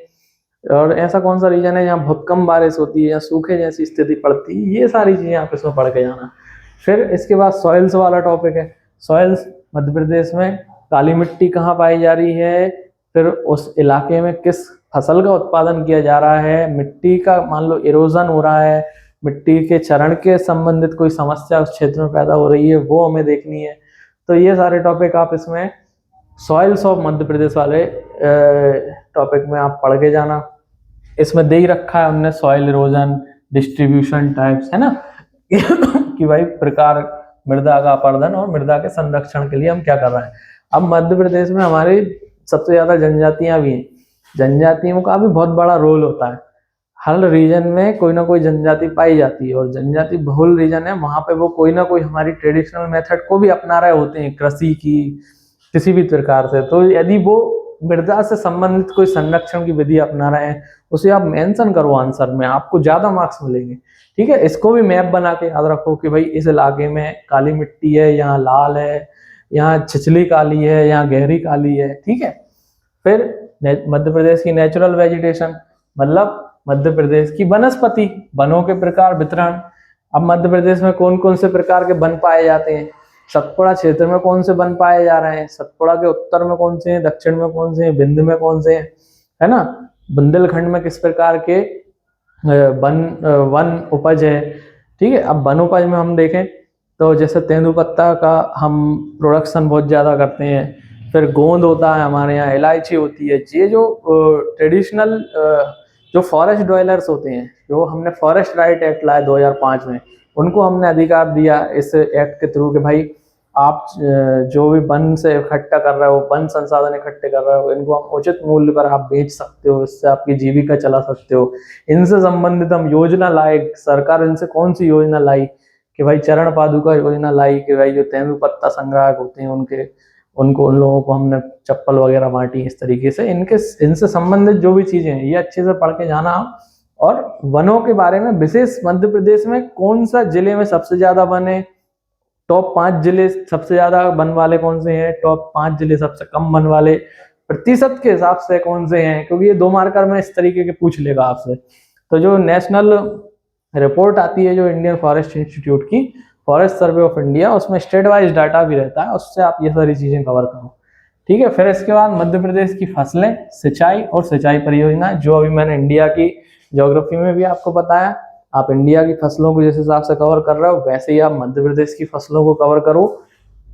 और ऐसा कौन सा रीजन है जहाँ बहुत कम बारिश होती है या सूखे जैसी स्थिति पड़ती है। ये सारी चीजें आप इसमें पढ़ के जाना। फिर इसके बाद सॉइल्स वाला टॉपिक है। सॉइल्स, मध्य प्रदेश में काली मिट्टी कहाँ पाई जा रही है, फिर उस इलाके में किस फसल का उत्पादन किया जा रहा है, मिट्टी का मान लो इरोजन हो रहा है, मिट्टी के चरण के संबंधित कोई समस्या उस क्षेत्र में पैदा हो रही है, वो हमें देखनी है। तो ये सारे टॉपिक आप इसमें सॉइल्स ऑफ मध्य प्रदेश वाले टॉपिक में आप पढ़ के जाना। इसमें दे ही रखा है हमने सॉइल इरोजन, डिस्ट्रीब्यूशन टाइप्स, है ना कि भाई प्रकार, मृदा का अपर्दन और मृदा के संरक्षण के लिए हम क्या कर रहे हैं। अब मध्य प्रदेश में हमारी सबसे ज्यादा जनजातियां भी हैं, जनजातियों का भी बहुत बड़ा रोल होता है। हर रीजन में कोई ना कोई जनजाति पाई जाती है और जनजाति बहुल रीजन है, वहां पे वो कोई ना कोई हमारी ट्रेडिशनल मेथड को भी अपना रहे होते हैं कृषि की किसी भी प्रकार से। तो यदि वो मृदा से संबंधित कोई संरक्षण की विधि अपना रहे हैं उसे आप मेंशन करो आंसर में, आपको ज्यादा मार्क्स मिलेंगे। ठीक है, इसको भी मैप बना के याद रखो कि भाई इस इलाके में काली मिट्टी है, यहाँ लाल है, यहाँ छिछली काली है, यहाँ गहरी काली है। ठीक है, फिर मध्य प्रदेश की नेचुरल वेजिटेशन, मतलब मध्य प्रदेश की वनस्पति, वनों के प्रकार वितरण। अब मध्य प्रदेश में कौन कौन से प्रकार के वन पाए जाते हैं, सतपुड़ा क्षेत्र में कौन से वन पाए जा रहे हैं, सतपुड़ा के उत्तर में कौन से हैं, दक्षिण में कौन से हैं, विंध में कौन से हैं, है ना, बुंदेलखंड में किस प्रकार के वन उपज है। ठीक है, अब वन उपज में हम देखें तो जैसे तेंदुपत्ता का हम प्रोडक्शन बहुत ज़्यादा करते हैं, फिर गोंद होता है हमारे यहाँ, इलायची होती है। ये जो ट्रेडिशनल जो फॉरेस्ट ड्वेलर्स होते हैं, जो हमने फॉरेस्ट राइट एक्ट लाया 2005 में, उनको हमने अधिकार दिया इस एक्ट के थ्रू कि भाई आप जो भी वन से इकट्ठा कर रहे हो, वन संसाधन इकट्ठे कर रहे हो, इनको हम उचित मूल्य पर आप बेच सकते हो, इससे आपकी जीविका चला सकते हो। इनसे संबंधित हम योजना लाए, सरकार इनसे कौन सी योजना लाई कि भाई चरण पादुका योजना लाई कि भाई जो तेंदुपत्ता संग्राहक होते हैं उन लोगों को हमने चप्पल वगैरह बांटी। इस तरीके से इनसे संबंधित जो भी चीजें हैं ये अच्छे से पढ़ के जाना। और वनों के बारे में विशेष मध्य प्रदेश में कौन सा जिले में सबसे ज्यादा वन है, टॉप 5 जिले सबसे ज्यादा वन वाले कौन से हैं, टॉप 5 जिले सबसे कम वन वाले, प्रतिशत के हिसाब से कौन से हैं, क्योंकि ये 2 मार्कर में इस तरीके के पूछ लेगा आपसे। तो जो नेशनल रिपोर्ट आती है जो इंडियन फॉरेस्ट इंस्टीट्यूट की, फॉरेस्ट सर्वे ऑफ इंडिया, उसमें स्टेट वाइज डाटा भी रहता है, उससे आप ये सारी चीजें कवर करो। ठीक है, फिर इसके बाद मध्य प्रदेश की फसलें, सिंचाई और सिंचाई परियोजना, जो अभी मैंने इंडिया की ज्योग्राफी में भी आपको बताया। आप इंडिया की फसलों को जिस हिसाब से कवर कर रहे हो वैसे ही आप मध्य प्रदेश की फसलों को कवर करो।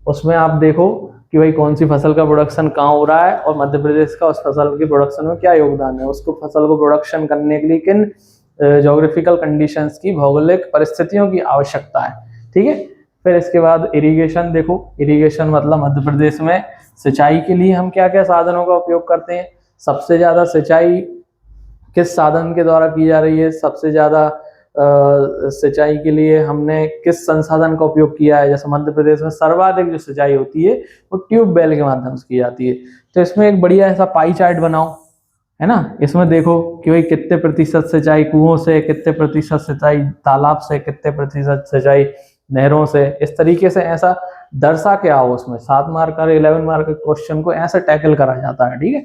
उसमें आप देखो कि भाई कौन सी फसल का प्रोडक्शन कहाँ हो रहा है और मध्य प्रदेश का उस फसल की प्रोडक्शन में क्या योगदान है, उसको फसल को प्रोडक्शन करने के लिए किन ज्योग्राफिकल कंडीशंस की, भौगोलिक परिस्थितियों की आवश्यकता है। ठीक है, फिर इसके बाद इरिगेशन देखो, इरिगेशन मतलब मध्य प्रदेश में सिंचाई के लिए हम क्या क्या साधनों का उपयोग करते हैं, सबसे ज्यादा सिंचाई किस साधन के द्वारा की जा रही है, सबसे ज्यादा सिंचाई के लिए हमने किस संसाधन का उपयोग किया है। जैसे मध्य प्रदेश में सर्वाधिक जो सिंचाई होती है वो ट्यूबवेल के माध्यम से की जाती है। तो इसमें एक बढ़िया ऐसा पाई चार्ट बनाओ, है ना, इसमें देखो कि भाई कितने प्रतिशत सिंचाई कुओं से, कितने प्रतिशत सिंचाई तालाब से, कितने प्रतिशत सिंचाई नहरों से, इस तरीके से ऐसा दर्शा के आओ। उसमें 7 मार्क का 11 मार्क के क्वेश्चन को ऐसे टैकल करा जाता है। ठीक है,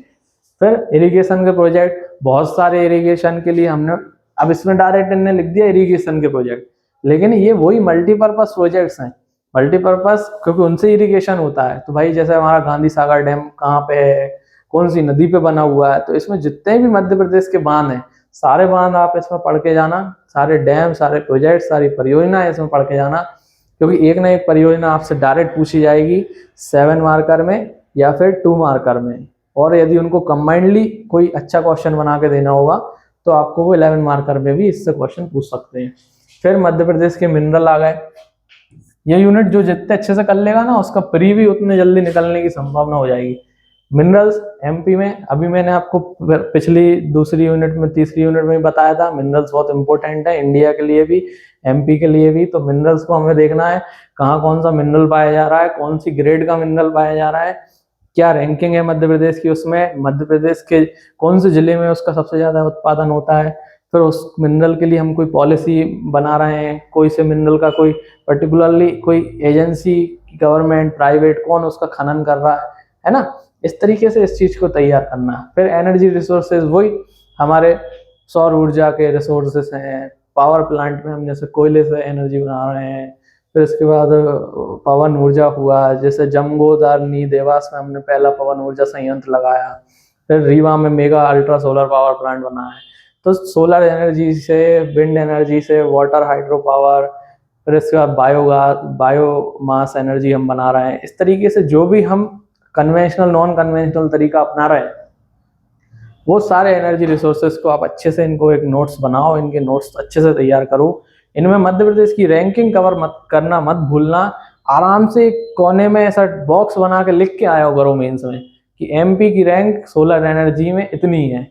फिर इरिगेशन के प्रोजेक्ट, बहुत सारे इरिगेशन के लिए हमने, अब इसमें डायरेक्ट इन्होंने लिख दिया इरिगेशन के प्रोजेक्ट, लेकिन ये वही मल्टीपर्पज प्रोजेक्ट्स हैं। मल्टीपर्पज क्योंकि उनसे इरिगेशन होता है। तो भाई जैसे हमारा गांधी सागर डैम कहाँ पे है, कौन सी नदी पे बना हुआ है, तो इसमें जितने भी मध्य प्रदेश के बांध हैं, सारे बांध आप इसमें पढ़ के जाना, सारे डैम, सारे प्रोजेक्ट, सारी परियोजना इसमें पढ़ के जाना, क्योंकि एक ना एक परियोजना आपसे डायरेक्ट पूछी जाएगी 7 मार्कर में या फिर 2 मार्कर में। और यदि उनको कंबाइंडली कोई अच्छा क्वेश्चन बना के देना होगा तो आपको वो 11 मार्कर में भी इससे क्वेश्चन पूछ सकते हैं। फिर मध्य प्रदेश के मिनरल आ गए। ये यूनिट जो जितने अच्छे से कर लेगा ना, उसका प्री भी उतने जल्दी निकलने की संभावना हो जाएगी। मिनरल्स एमपी में, अभी मैंने आपको पिछली दूसरी यूनिट में, तीसरी यूनिट में बताया था, मिनरल्स बहुत इंपॉर्टेंट है इंडिया के लिए भी, एमपी के लिए भी। तो मिनरल्स को हमें देखना है कहाँ कौन सा मिनरल पाया जा रहा है, कौन सी ग्रेड का मिनरल पाया जा रहा है, क्या रैंकिंग है मध्य प्रदेश की, उसमें मध्य प्रदेश के कौन से जिले में उसका सबसे ज्यादा उत्पादन होता है। फिर उस मिनरल के लिए हम कोई पॉलिसी बना रहे हैं, कोई से मिनरल का कोई पर्टिकुलरली कोई एजेंसी, गवर्नमेंट, प्राइवेट, कौन उसका खनन कर रहा है ना, इस तरीके से इस चीज को तैयार करना। फिर एनर्जी रिसोर्सेज, वही हमारे सौर ऊर्जा के रिसोर्सेस हैं, पावर प्लांट में हम जैसे कोयले से एनर्जी बना रहे हैं। फिर इसके बाद पवन ऊर्जा हुआ, जैसे जमगोदारनी देवास में हमने पहला पवन ऊर्जा संयंत्र लगाया। फिर रीवा में mega ultra solar power plant बना है। तो सोलर एनर्जी से, विंड एनर्जी से, वाटर हाइड्रो पावर, फिर इसके बाद बायोगैस, बायोमास एनर्जी हम बना रहे हैं। इस तरीके से जो भी हम कन्वेंशनल, नॉन कन्वेंशनल तरीका अपना रहे हैं, वो सारे एनर्जी रिसोर्सेज को आप अच्छे से, इनको एक नोट्स बनाओ, इनके नोट्स अच्छे से तैयार करो। इनमें मध्य प्रदेश की रैंकिंग कवर मत करना, मत भूलना। आराम से एक कोने में ऐसा बॉक्स बना के लिख के आया करो मेंस में कि एमपी की रैंक सोलर एनर्जी में इतनी है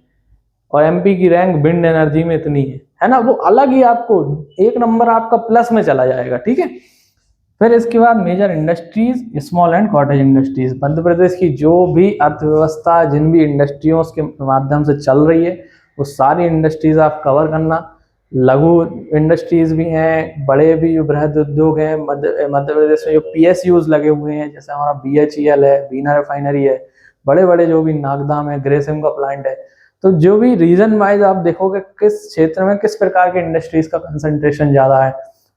और एमपी की रैंक विंड एनर्जी में इतनी है ना, वो अलग ही आपको एक नंबर आपका प्लस में चला जाएगा। ठीक है, फिर इसके बाद major industries, small and cottage industries, Madhya Pradesh की जो भी अर्थव्यवस्था, जिन भी इंडस्ट्रियों के माध्यम से चल रही है, वो सारी इंडस्ट्रीज आप कवर करना। लघु इंडस्ट्रीज भी हैं, बड़े भी जो बृहद उद्योग हैं मध्य प्रदेश में, जो पीएसयूज लगे हुए हैं, जैसे हमारा बीएचईएल है, बीना रिफाइनरी है, बड़े बड़े जो भी नागदाम है, ग्रेसिम का प्लांट है। तो जो भी रीजन वाइज आप देखोगे किस क्षेत्र में किस प्रकार के इंडस्ट्रीज का कंसंट्रेशन ज्यादा है।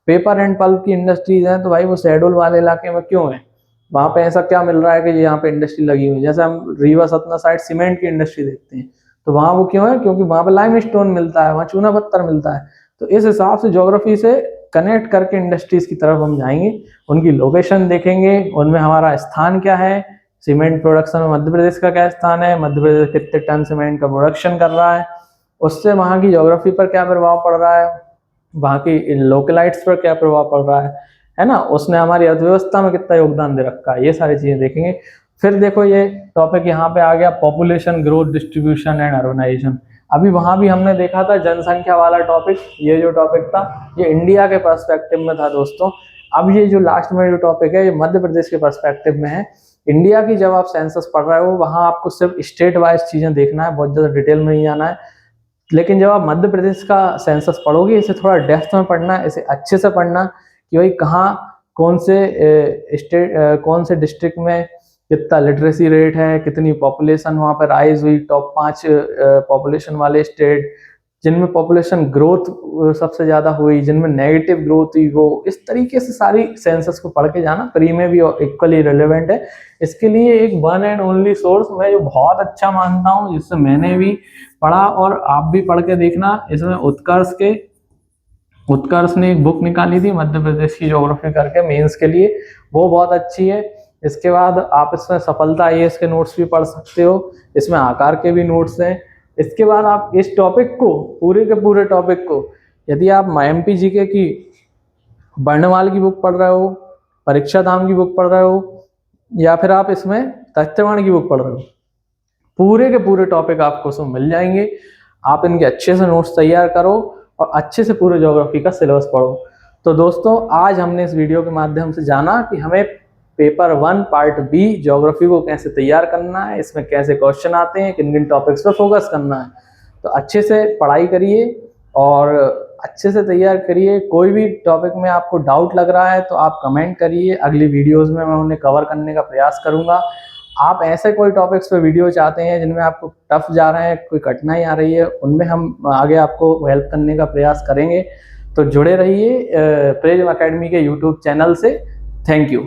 पेपर एंड पल्प की इंडस्ट्रीज हैं, तो भाई वो शेड्यूल वाले इलाके में क्यों है, वहां पे ऐसा क्या मिल रहा है कि यहाँ पे इंडस्ट्री लगी हुई है। जैसे हम रीवा सतना साइड सीमेंट की इंडस्ट्री देखते हैं, तो वहां वो क्यों है, क्योंकि वहां पे लाइमस्टोन मिलता है, वहां चूना पत्थर मिलता है। तो इस हिसाब से ज्योग्राफी से कनेक्ट करके इंडस्ट्रीज की तरफ हम जाएंगे, उनकी लोकेशन देखेंगे, उनमें हमारा स्थान क्या है, सीमेंट प्रोडक्शन में मध्य प्रदेश का क्या स्थान है, मध्य प्रदेश कितने टन सीमेंट का प्रोडक्शन कर रहा है, उससे वहां की ज्योग्राफी पर क्या प्रभाव पड़ रहा है, वहां की लोकलाइट्स पर क्या प्रभाव पड़ रहा है ना, उसने हमारी अर्थव्यवस्था में कितना योगदान दे रखा है, ये सारी चीजें देखेंगे। फिर देखो ये टॉपिक यहाँ पे आ गया, population growth, distribution and urbanization. अभी वहां भी हमने देखा था जनसंख्या वाला टॉपिक, ये जो टॉपिक था ये इंडिया के पर्सपेक्टिव में था दोस्तों। अब ये जो लास्ट में जो टॉपिक है ये मध्य प्रदेश के पर्सपेक्टिव में है। इंडिया की जब आप सेंसस पढ़ रहे हो वहां आपको सिर्फ स्टेट वाइज चीजें देखना है, बहुत ज्यादा डिटेल में नहीं जाना है। लेकिन जब आप मध्य प्रदेश का सेंसस पढ़ोगे, इसे थोड़ा डेप्थ में पढ़ना, इसे अच्छे से पढ़ना कि भाई कहाँ कौन से स्टेट, कौन से डिस्ट्रिक्ट में कितना लिटरेसी रेट है, कितनी पॉपुलेशन वहाँ पर राइज हुई, टॉप 5 पॉपुलेशन वाले स्टेट, जिनमें पॉपुलेशन ग्रोथ सबसे ज़्यादा हुई, जिनमें नेगेटिव ग्रोथ हुई, वो इस तरीके से सारी सेंसस को पढ़ के जाना प्री में भी इक्वली रिलेवेंट है। इसके लिए एक वन एंड ओनली सोर्स मैं जो बहुत अच्छा मानता हूँ, जिससे मैंने भी पढ़ा और आप भी पढ़ के देखना, इसमें उत्कर्ष ने एक बुक निकाली थी मध्य प्रदेश की ज्योग्राफी करके मेंस के लिए, वो बहुत अच्छी है। इसके बाद आप इसमें सफलता आईएएस के नोट्स भी पढ़ सकते हो, इसमें आकार के भी नोट्स हैं। इसके बाद आप इस टॉपिक को, पूरे के पूरे टॉपिक को, यदि आप एमपी जीके की वर्णमाला की बुक पढ़ रहे हो, परीक्षा धाम की बुक पढ़ रहे हो, या फिर आप इसमें तथ्यवान की बुक पढ़ रहे हो, पूरे के पूरे टॉपिक आपको उसमें मिल जाएंगे। आप इनके अच्छे से नोट्स तैयार करो और अच्छे से पूरे ज्योग्राफी का सिलेबस पढ़ो। तो दोस्तों, आज हमने इस वीडियो के माध्यम से जाना कि हमें पेपर 1 पार्ट बी ज्योग्राफी को कैसे तैयार करना है, इसमें कैसे क्वेश्चन आते हैं, किन किन टॉपिक्स पर फोकस करना है। तो अच्छे से पढ़ाई करिए और अच्छे से तैयार करिए। कोई भी टॉपिक में आपको डाउट लग रहा है तो आप कमेंट करिए, अगली वीडियोस में मैं उन्हें कवर करने का प्रयास करूंगा। आप ऐसे कोई टॉपिक्स पे वीडियो चाहते हैं जिनमें आपको टफ जा रहे हैं, कोई कठिनाई आ रही है, उनमें हम आगे आपको हेल्प करने का प्रयास करेंगे। तो जुड़े रहिए प्रिज्म एकेडमी के यूट्यूब चैनल से। Thank you.